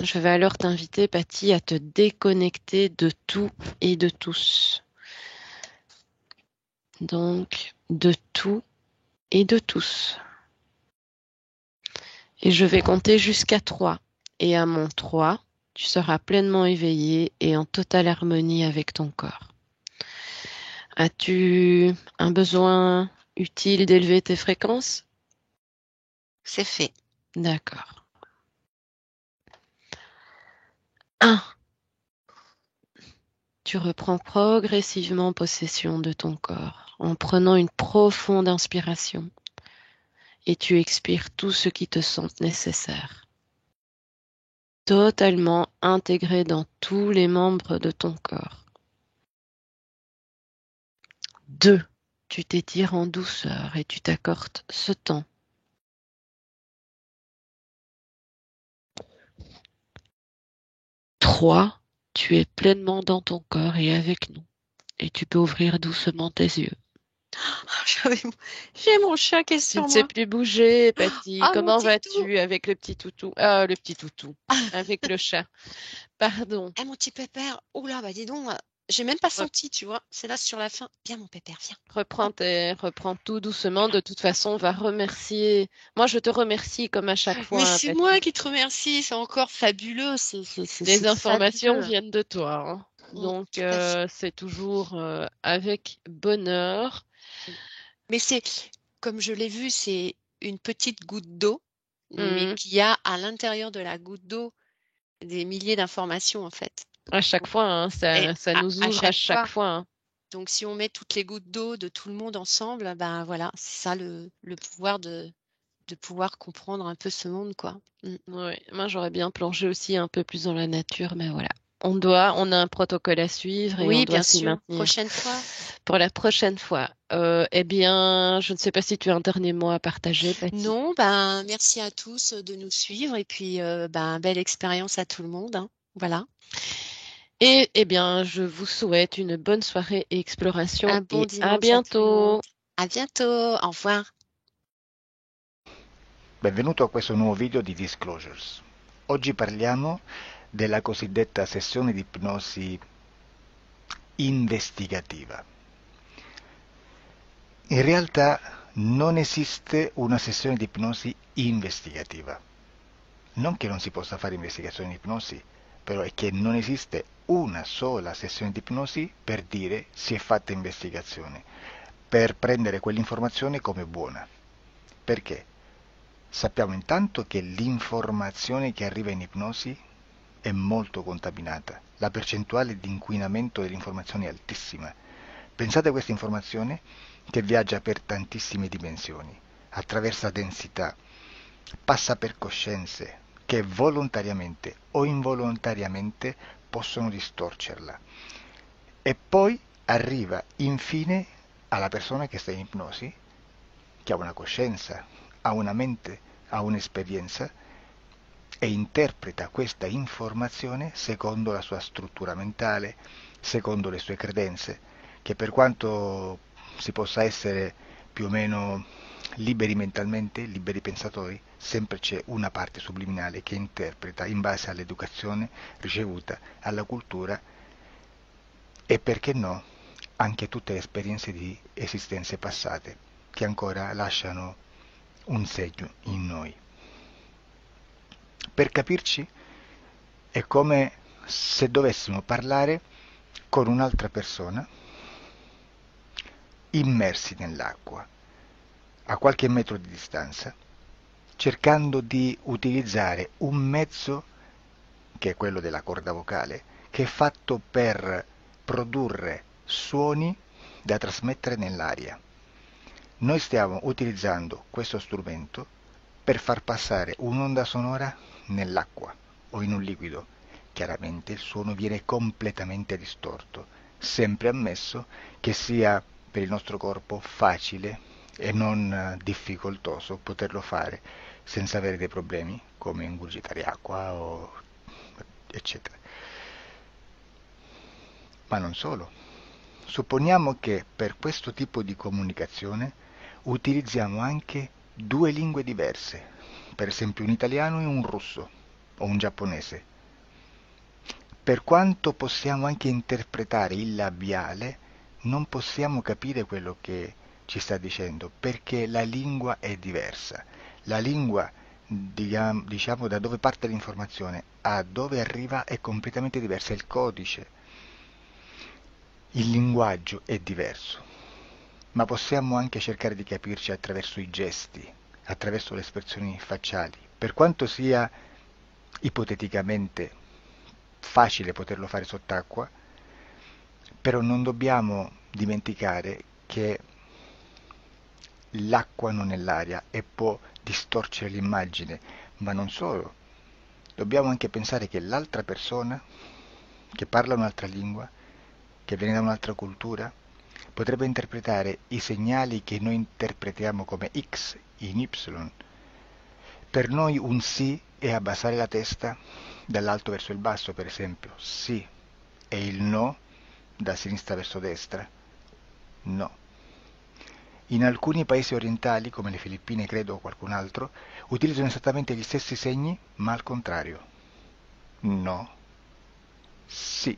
Je vais alors t'inviter, Patty, à te déconnecter de tout et de tous. Donc, de tout et de tous. Et je vais compter jusqu'à 3. Et à mon 3, tu seras pleinement éveillé et en totale harmonie avec ton corps. As-tu un besoin utile d'élever tes fréquences? c'est fait. D'accord. 1. Tu reprends progressivement possession de ton corps en prenant une profonde inspiration et tu expires tout ce qui te semble nécessaire. totalement intégré dans tous les membres de ton corps. 2. Tu t'étires en douceur et tu t'accordes ce temps. 3. Tu es pleinement dans ton corps et avec nous. Et tu peux ouvrir doucement tes yeux. J'ai mon chien qui est Tu ne sur sais moi. plus bouger, Patty. Ah, mon Comment petit toutou. vas-tu avec le petit toutou? Ah, le petit toutou. Avec le chat. Pardon. Eh, mon petit pépère. Oh là, bah dis donc, j'ai même pas senti, tu vois. C'est là sur la fin. Viens, mon pépère, viens. Hop. Reprends tout doucement. De toute façon, on va remercier. Moi, je te remercie comme à chaque Mais fois, hein, c'est moi Patty. qui te remercie. C'est encore fabuleux. Les C'est informations fabuleux. viennent de toi, hein. Donc, Tout à fait. c'est toujours avec bonheur. Mais c'est, comme je l'ai vu, c'est une petite goutte d'eau, mais Mhm. qui a à l'intérieur de la goutte d'eau des milliers d'informations, en fait. À chaque Donc, fois, hein, et ça nous à ouvre à chaque chaque fois. fois, hein. Donc, si on met toutes les gouttes d'eau de tout le monde ensemble, ben voilà, c'est ça le pouvoir de pouvoir comprendre un peu ce monde, quoi. Ouais, moi j'aurais bien plongé aussi un peu plus dans la nature, mais voilà. On a un protocole à suivre et on Oui, doit bien s'y sûr. maintenir. Prochaine fois. Pour la prochaine fois, eh bien, je ne sais pas si tu as un dernier mot à partager, Patty. Non, ben merci à tous de nous suivre et puis ben belle expérience à tout le monde, hein. Voilà. Et eh bien, je vous souhaite une bonne soirée et exploration Un bon et à dimanche à tout le monde. bientôt. À bientôt. Au revoir. Benvenuto a questo nuovo video di Disclosures. Oggi parliamo della cosiddetta sessione di ipnosi investigativa. In realtà non esiste una sessione di ipnosi investigativa. Non che non si possa fare investigazione di ipnosi, però è che non esiste una sola sessione di ipnosi per dire si è fatta investigazione, per prendere quell'informazione come buona. Perché? Sappiamo intanto che l'informazione che arriva in ipnosi è molto contaminata, la percentuale di inquinamento dell'informazione è altissima. Pensate a questa informazione che viaggia per tantissime dimensioni, attraversa densità, passa per coscienze che volontariamente o involontariamente possono distorcerla e poi arriva infine alla persona che sta in ipnosi, che ha una coscienza, ha una mente, ha un'esperienza e interpreta questa informazione secondo la sua struttura mentale, secondo le sue credenze, che per quanto si possa essere più o meno liberi mentalmente, liberi pensatori, sempre c'è una parte subliminale che interpreta in base all'educazione ricevuta, alla cultura e perché no, anche tutte le esperienze di esistenze passate che ancora lasciano un segno in noi. Per capirci, è come se dovessimo parlare con un'altra persona immersi nell'acqua, a qualche metro di distanza, cercando di utilizzare un mezzo, che è quello della corda vocale, che è fatto per produrre suoni da trasmettere nell'aria. Noi stiamo utilizzando questo strumento per far passare un'onda sonora nell'acqua o in un liquido. Chiaramente il suono viene completamente distorto, sempre ammesso che sia per il nostro corpo facile e non difficoltoso poterlo fare senza avere dei problemi come ingurgitare acqua o eccetera. Ma non solo. Supponiamo che per questo tipo di comunicazione utilizziamo anche due lingue diverse, per esempio un italiano e un russo o un giapponese. Per quanto possiamo anche interpretare il labiale, non possiamo capire quello che ci sta dicendo perché la lingua è diversa. La lingua, diciamo, da dove parte l'informazione a dove arriva è completamente diversa, il codice, il linguaggio è diverso, ma possiamo anche cercare di capirci attraverso i gesti, attraverso le espressioni facciali. Per quanto sia ipoteticamente facile poterlo fare sott'acqua, però non dobbiamo dimenticare che l'acqua non è l'aria e può distorcere l'immagine, ma non solo. dobbiamo anche pensare che l'altra persona, che parla un'altra lingua, che viene da un'altra cultura, potrebbe interpretare i segnali che noi interpretiamo come X in Y. Per noi un sì è abbassare la testa dall'alto verso il basso, per esempio, sì, e il no da sinistra verso destra, no. In alcuni paesi orientali, come le Filippine credo o qualcun altro, utilizzano esattamente gli stessi segni, ma al contrario. No, sì.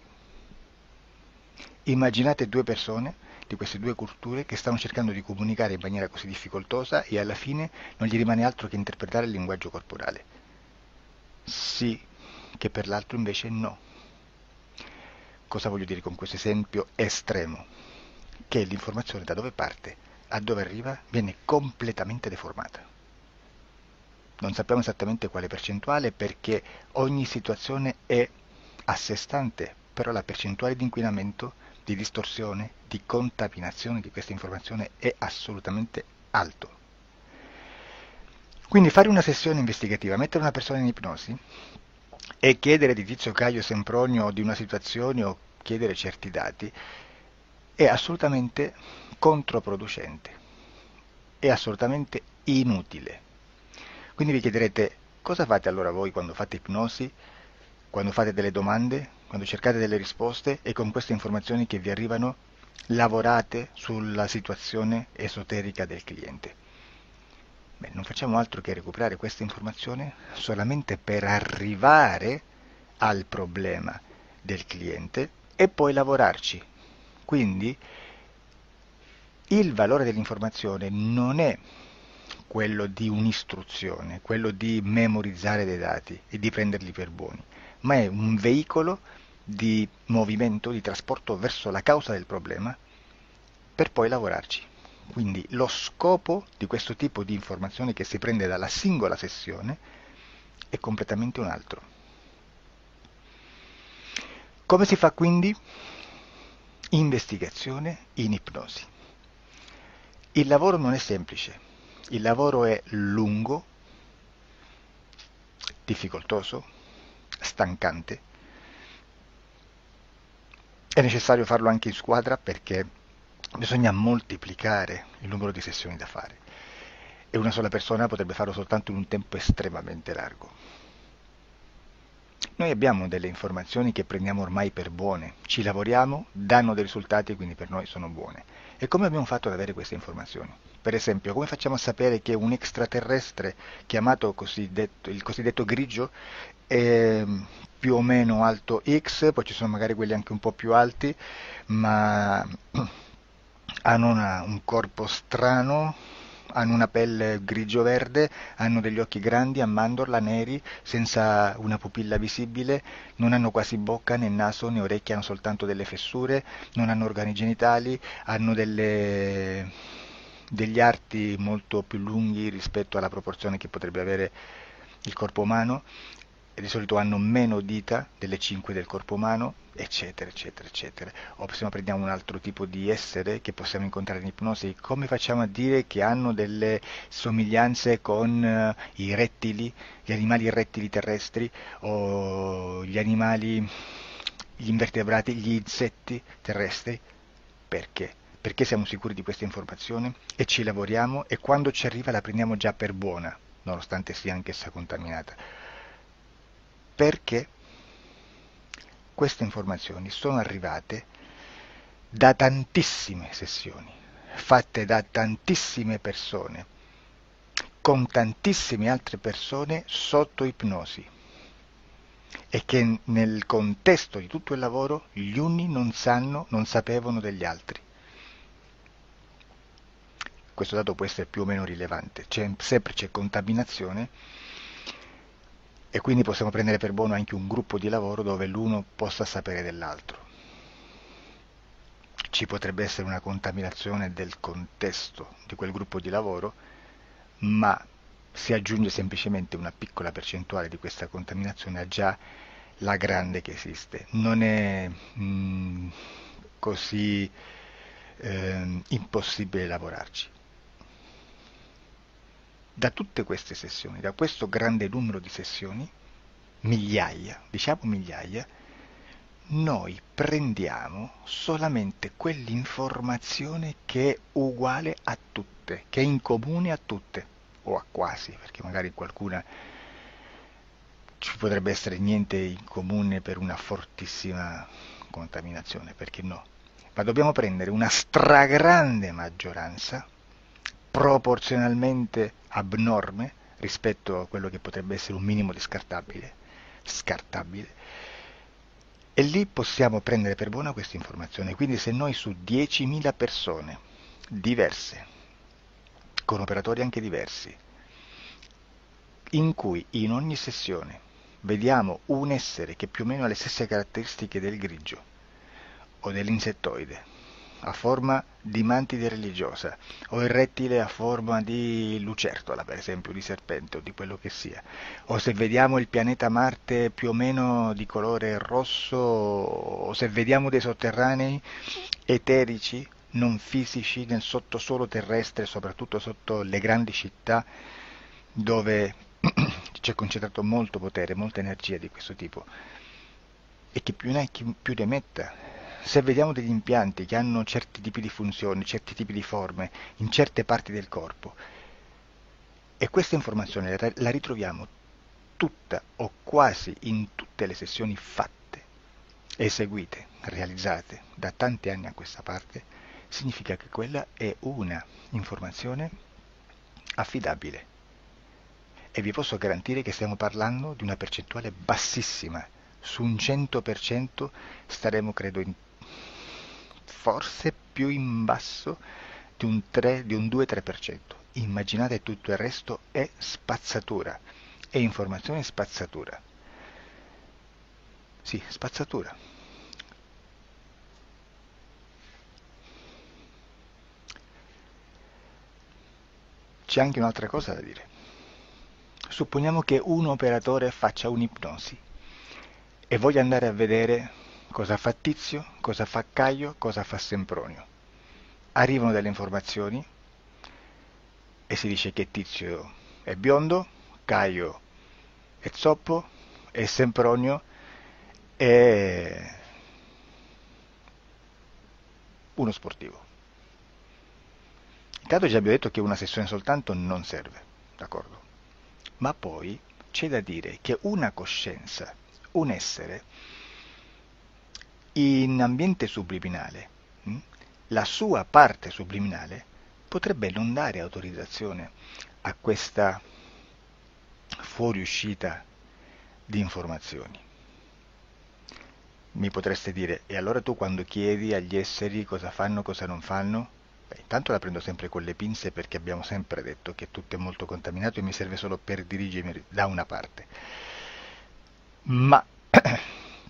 Immaginate due persone di queste due culture che stanno cercando di comunicare in maniera così difficoltosa e alla fine non gli rimane altro che interpretare il linguaggio corporale. Sì, che per l'altro invece no. Cosa voglio dire con questo esempio estremo? Che l'informazione da dove parte a dove arriva viene completamente deformata. Non sappiamo esattamente quale percentuale perché ogni situazione è a sé stante, però la percentuale di inquinamento, di distorsione, di contaminazione di questa informazione è assolutamente alto. Quindi fare una sessione investigativa, mettere una persona in ipnosi e chiedere di Tizio Caio Sempronio di una situazione o chiedere certi dati è assolutamente controproducente, è assolutamente inutile. Quindi vi chiederete cosa fate allora voi quando fate ipnosi, quando fate delle domande, quando cercate delle risposte e con queste informazioni che vi arrivano lavorate sulla situazione esoterica del cliente. Beh, non facciamo altro che recuperare questa informazione solamente per arrivare al problema del cliente e poi lavorarci. Quindi il valore dell'informazione non è quello di un'istruzione, quello di memorizzare dei dati e di prenderli per buoni, ma è un veicolo di movimento, di trasporto verso la causa del problema per poi lavorarci. Quindi lo scopo di questo tipo di informazione che si prende dalla singola sessione è completamente un altro. Come si fa quindi? Investigazione in ipnosi. Il lavoro non è semplice, il lavoro è lungo, difficoltoso, stancante. È necessario farlo anche in squadra perché bisogna moltiplicare il numero di sessioni da fare e una sola persona potrebbe farlo soltanto in un tempo estremamente largo. Noi abbiamo delle informazioni che prendiamo ormai per buone, ci lavoriamo, danno dei risultati e quindi per noi sono buone. E come abbiamo fatto ad avere queste informazioni? Per esempio, come facciamo a sapere che un extraterrestre chiamato il cosiddetto grigio è più o meno alto X, poi ci sono magari quelli anche un po' più alti, ma hanno un corpo strano, hanno una pelle grigio-verde, hanno degli occhi grandi a mandorla, neri, senza una pupilla visibile, non hanno quasi bocca né naso né orecchie, hanno soltanto delle fessure, non hanno organi genitali, hanno degli arti molto più lunghi rispetto alla proporzione che potrebbe avere il corpo umano, e di solito hanno meno dita delle 5 del corpo umano, eccetera, eccetera, eccetera. O se no prendiamo un altro tipo di essere che possiamo incontrare in ipnosi, come facciamo a dire che hanno delle somiglianze con i rettili, gli animali rettili terrestri o gli animali, gli invertebrati, gli insetti terrestri? Perché? Perché siamo sicuri di questa informazione e ci lavoriamo e quando ci arriva la prendiamo già per buona, nonostante sia anch'essa contaminata. Perché queste informazioni sono arrivate da tantissime sessioni, fatte da tantissime persone, con tantissime altre persone sotto ipnosi, e che nel contesto di tutto il lavoro gli uni non sapevano degli altri. Questo dato può essere più o meno rilevante, sempre c'è contaminazione e quindi possiamo prendere per buono anche un gruppo di lavoro dove l'uno possa sapere dell'altro. Ci potrebbe essere una contaminazione del contesto di quel gruppo di lavoro, ma si aggiunge semplicemente una piccola percentuale di questa contaminazione a già la grande che esiste. Non è così impossibile lavorarci. Da tutte queste sessioni, da questo grande numero di sessioni, migliaia, diciamo migliaia, noi prendiamo solamente quell'informazione che è uguale a tutte, che è in comune a tutte, o a quasi, perché magari qualcuna ci potrebbe essere niente in comune per una fortissima contaminazione, perché no? Ma dobbiamo prendere una stragrande maggioranza, proporzionalmente abnorme rispetto a quello che potrebbe essere un minimo di scartabile, e lì possiamo prendere per buona questa informazione. Quindi se noi su 10.000 persone diverse, con operatori anche diversi, in cui in ogni sessione vediamo un essere che più o meno ha le stesse caratteristiche del grigio o dell'insettoide, a forma di mantide religiosa, o il rettile a forma di lucertola, per esempio, di serpente o di quello che sia, o se vediamo il pianeta Marte più o meno di colore rosso, o se vediamo dei sotterranei eterici, non fisici, nel sottosuolo terrestre, soprattutto sotto le grandi città, dove c'è concentrato molto potere, molta energia di questo tipo, e che più ne hai più ne metta. Se vediamo degli impianti che hanno certi tipi di funzioni, certi tipi di forme in certe parti del corpo, e questa informazione la ritroviamo tutta o quasi in tutte le sessioni fatte, eseguite, realizzate da tanti anni a questa parte, significa che quella è una informazione affidabile. E vi posso garantire che stiamo parlando di una percentuale bassissima. Su un 100% staremo, credo, forse più in basso di un 2-3%. Immaginate, tutto il resto è spazzatura, è informazione spazzatura. Sì, spazzatura. C'è anche un'altra cosa da dire. Supponiamo che un operatore faccia un'ipnosi e voglia andare a vedere cosa fa Tizio, cosa fa Caio, cosa fa Sempronio. Arrivano delle informazioni e si dice che Tizio è biondo, Caio è zoppo e Sempronio è uno sportivo. Intanto già abbiamo detto che una sessione soltanto non serve, d'accordo? Ma poi c'è da dire che una coscienza, un essere, in ambiente subliminale, la sua parte subliminale potrebbe non dare autorizzazione a questa fuoriuscita di informazioni. Mi potreste dire, e allora tu quando chiedi agli esseri cosa fanno, cosa non fanno? Beh, intanto la prendo sempre con le pinze, perché abbiamo sempre detto che tutto è molto contaminato e mi serve solo per dirigermi da una parte. Ma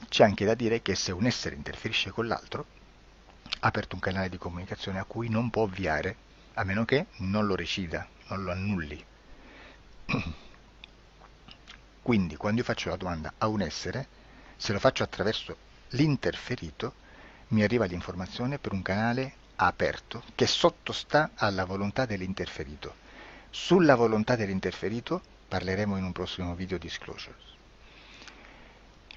c'è anche da dire che se un essere interferisce con l'altro, ha aperto un canale di comunicazione a cui non può ovviare, a meno che non lo recida, non lo annulli. Quindi quando io faccio la domanda a un essere, se lo faccio attraverso l'interferito, mi arriva l'informazione per un canale aperto che sottostà alla volontà dell'interferito. Sulla volontà dell'interferito parleremo in un prossimo video disclosures.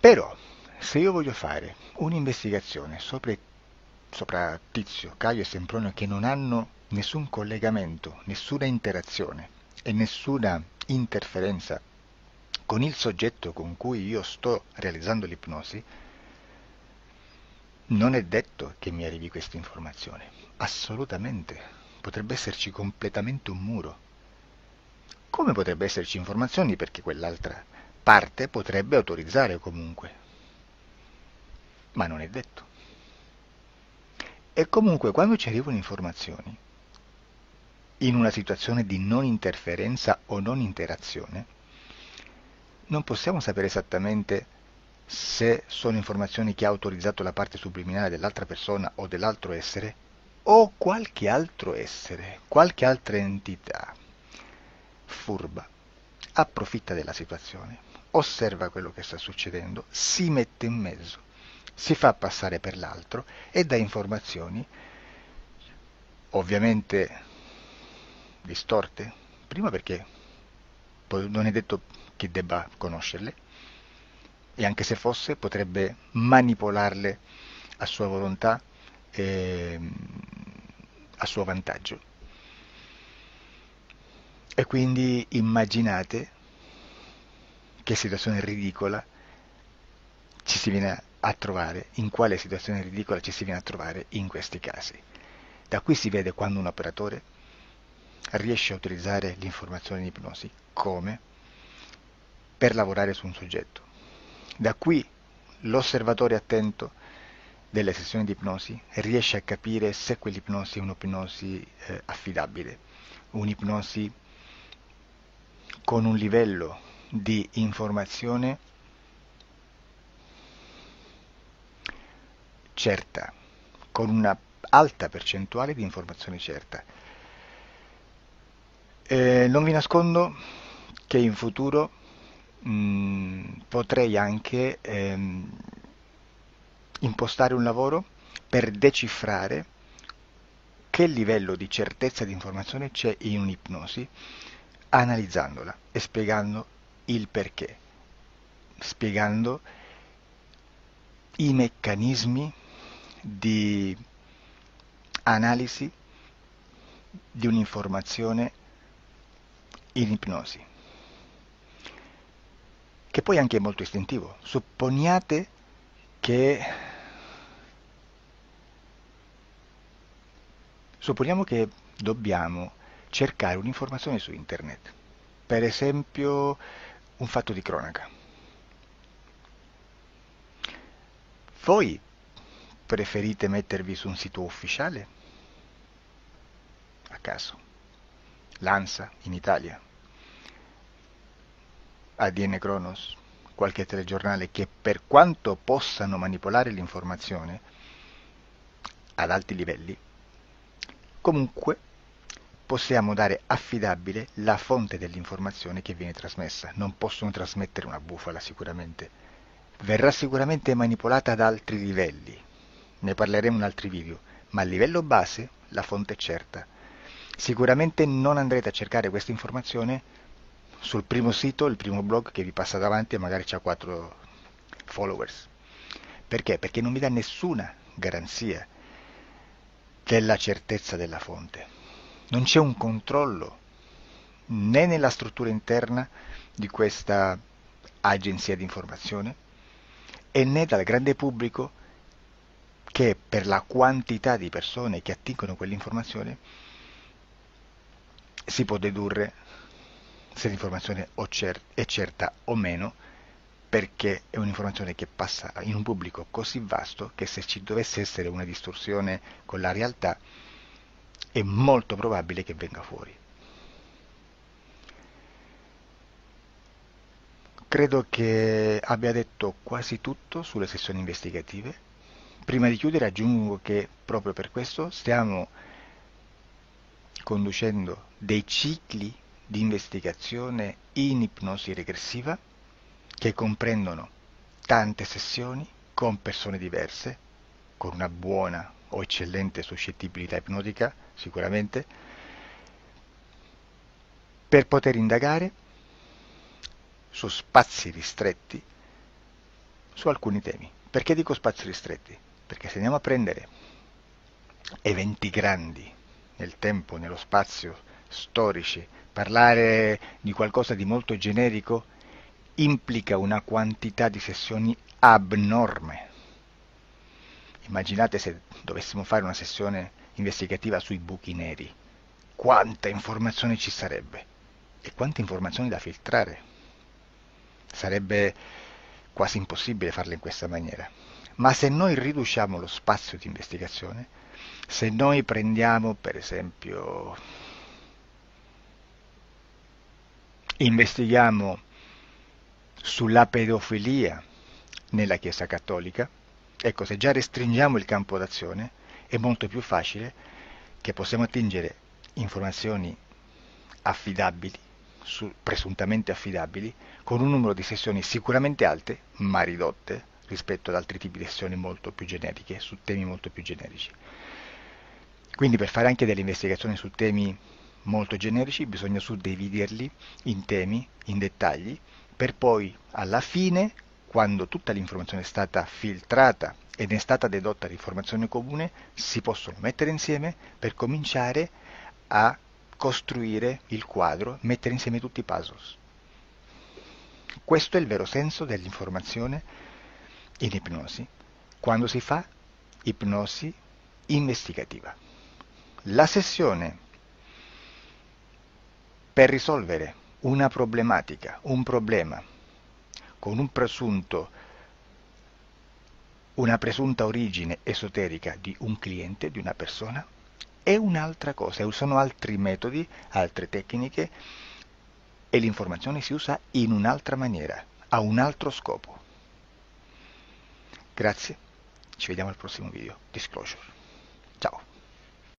Però, se io voglio fare un'investigazione sopra Tizio, Caio e Sempronio, che non hanno nessun collegamento, nessuna interazione e nessuna interferenza con il soggetto con cui io sto realizzando l'ipnosi, non è detto che mi arrivi questa informazione. Assolutamente. Potrebbe esserci completamente un muro. Come potrebbe esserci informazioni, perché quell'altra parte potrebbe autorizzare comunque. Ma non è detto. E comunque quando ci arrivano informazioni, in una situazione di non interferenza o non interazione, non possiamo sapere esattamente se sono informazioni che ha autorizzato la parte subliminale dell'altra persona o dell'altro essere, o qualche altro essere, qualche altra entità furba, approfitta della situazione, osserva quello che sta succedendo, si mette in mezzo, si fa passare per l'altro e dà informazioni, ovviamente distorte, prima perché non è detto che debba conoscerle, e anche se fosse potrebbe manipolarle a sua volontà e a suo vantaggio. E quindi immaginate che situazione ridicola ci si viene a trovare, in quale situazione ridicola ci si viene a trovare in questi casi. Da qui si vede quando un operatore riesce a utilizzare l'informazione di ipnosi come per lavorare su un soggetto. Da qui l'osservatore attento delle sessioni di ipnosi riesce a capire se quell'ipnosi è un'ipnosi affidabile, un'ipnosi con un livello di informazione certa, con una alta percentuale di informazione certa. Non vi nascondo che in futuro potrei anche impostare un lavoro per decifrare che livello di certezza di informazione c'è in un'ipnosi, analizzandola e spiegando il perché, spiegando i meccanismi di analisi di un'informazione in ipnosi, che poi anche è molto istintivo. Supponiamo che dobbiamo cercare un'informazione su internet, per esempio un fatto di cronaca. Voi preferite mettervi su un sito ufficiale? A caso. L'ANSA in Italia, ADN Kronos, qualche telegiornale che per quanto possano manipolare l'informazione ad alti livelli, comunque possiamo dare affidabile la fonte dell'informazione che viene trasmessa. Non possono trasmettere una bufala sicuramente. Verrà sicuramente manipolata ad altri livelli. Ne parleremo in altri video, ma a livello base la fonte è certa. Sicuramente non andrete a cercare questa informazione sul primo sito, il primo blog che vi passa davanti e magari c'ha 4 followers. Perché? Perché non vi dà nessuna garanzia della certezza della fonte. Non c'è un controllo né nella struttura interna di questa agenzia di informazione e né dal grande pubblico, che per la quantità di persone che attingono quell'informazione si può dedurre se l'informazione è certa o meno, perché è un'informazione che passa in un pubblico così vasto che se ci dovesse essere una distorsione con la realtà è molto probabile che venga fuori. Credo che abbia detto quasi tutto sulle sessioni investigative. Prima di chiudere aggiungo che proprio per questo stiamo conducendo dei cicli di investigazione in ipnosi regressiva che comprendono tante sessioni con persone diverse, con una buona o eccellente suscettibilità ipnotica sicuramente, per poter indagare su spazi ristretti su alcuni temi. Perché dico spazi ristretti? Perché se andiamo a prendere eventi grandi nel tempo, nello spazio, storici, parlare di qualcosa di molto generico implica una quantità di sessioni abnorme. Immaginate se dovessimo fare una sessione investigativa sui buchi neri, quanta informazione ci sarebbe e quante informazioni da filtrare. Sarebbe quasi impossibile farle in questa maniera. Ma se noi riduciamo lo spazio di investigazione, se noi prendiamo per esempio, investighiamo sulla pedofilia nella Chiesa Cattolica, ecco, se già restringiamo il campo d'azione è molto più facile che possiamo attingere informazioni affidabili, presuntamente affidabili, con un numero di sessioni sicuramente alte, ma ridotte rispetto ad altri tipi di sessioni molto più generiche, su temi molto più generici. Quindi per fare anche delle investigazioni su temi molto generici bisogna suddividerli in temi, in dettagli, per poi alla fine, quando tutta l'informazione è stata filtrata ed è stata dedotta l'informazione comune, si possono mettere insieme per cominciare a costruire il quadro, mettere insieme tutti i puzzle. Questo è il vero senso dell'informazione in ipnosi, quando si fa ipnosi investigativa. La sessione per risolvere una problematica, un problema, con una presunta origine esoterica di un cliente, di una persona, è un'altra cosa, sono altri metodi, altre tecniche e l'informazione si usa in un'altra maniera, ha un altro scopo. Grazie, ci vediamo al prossimo video. Disclosure.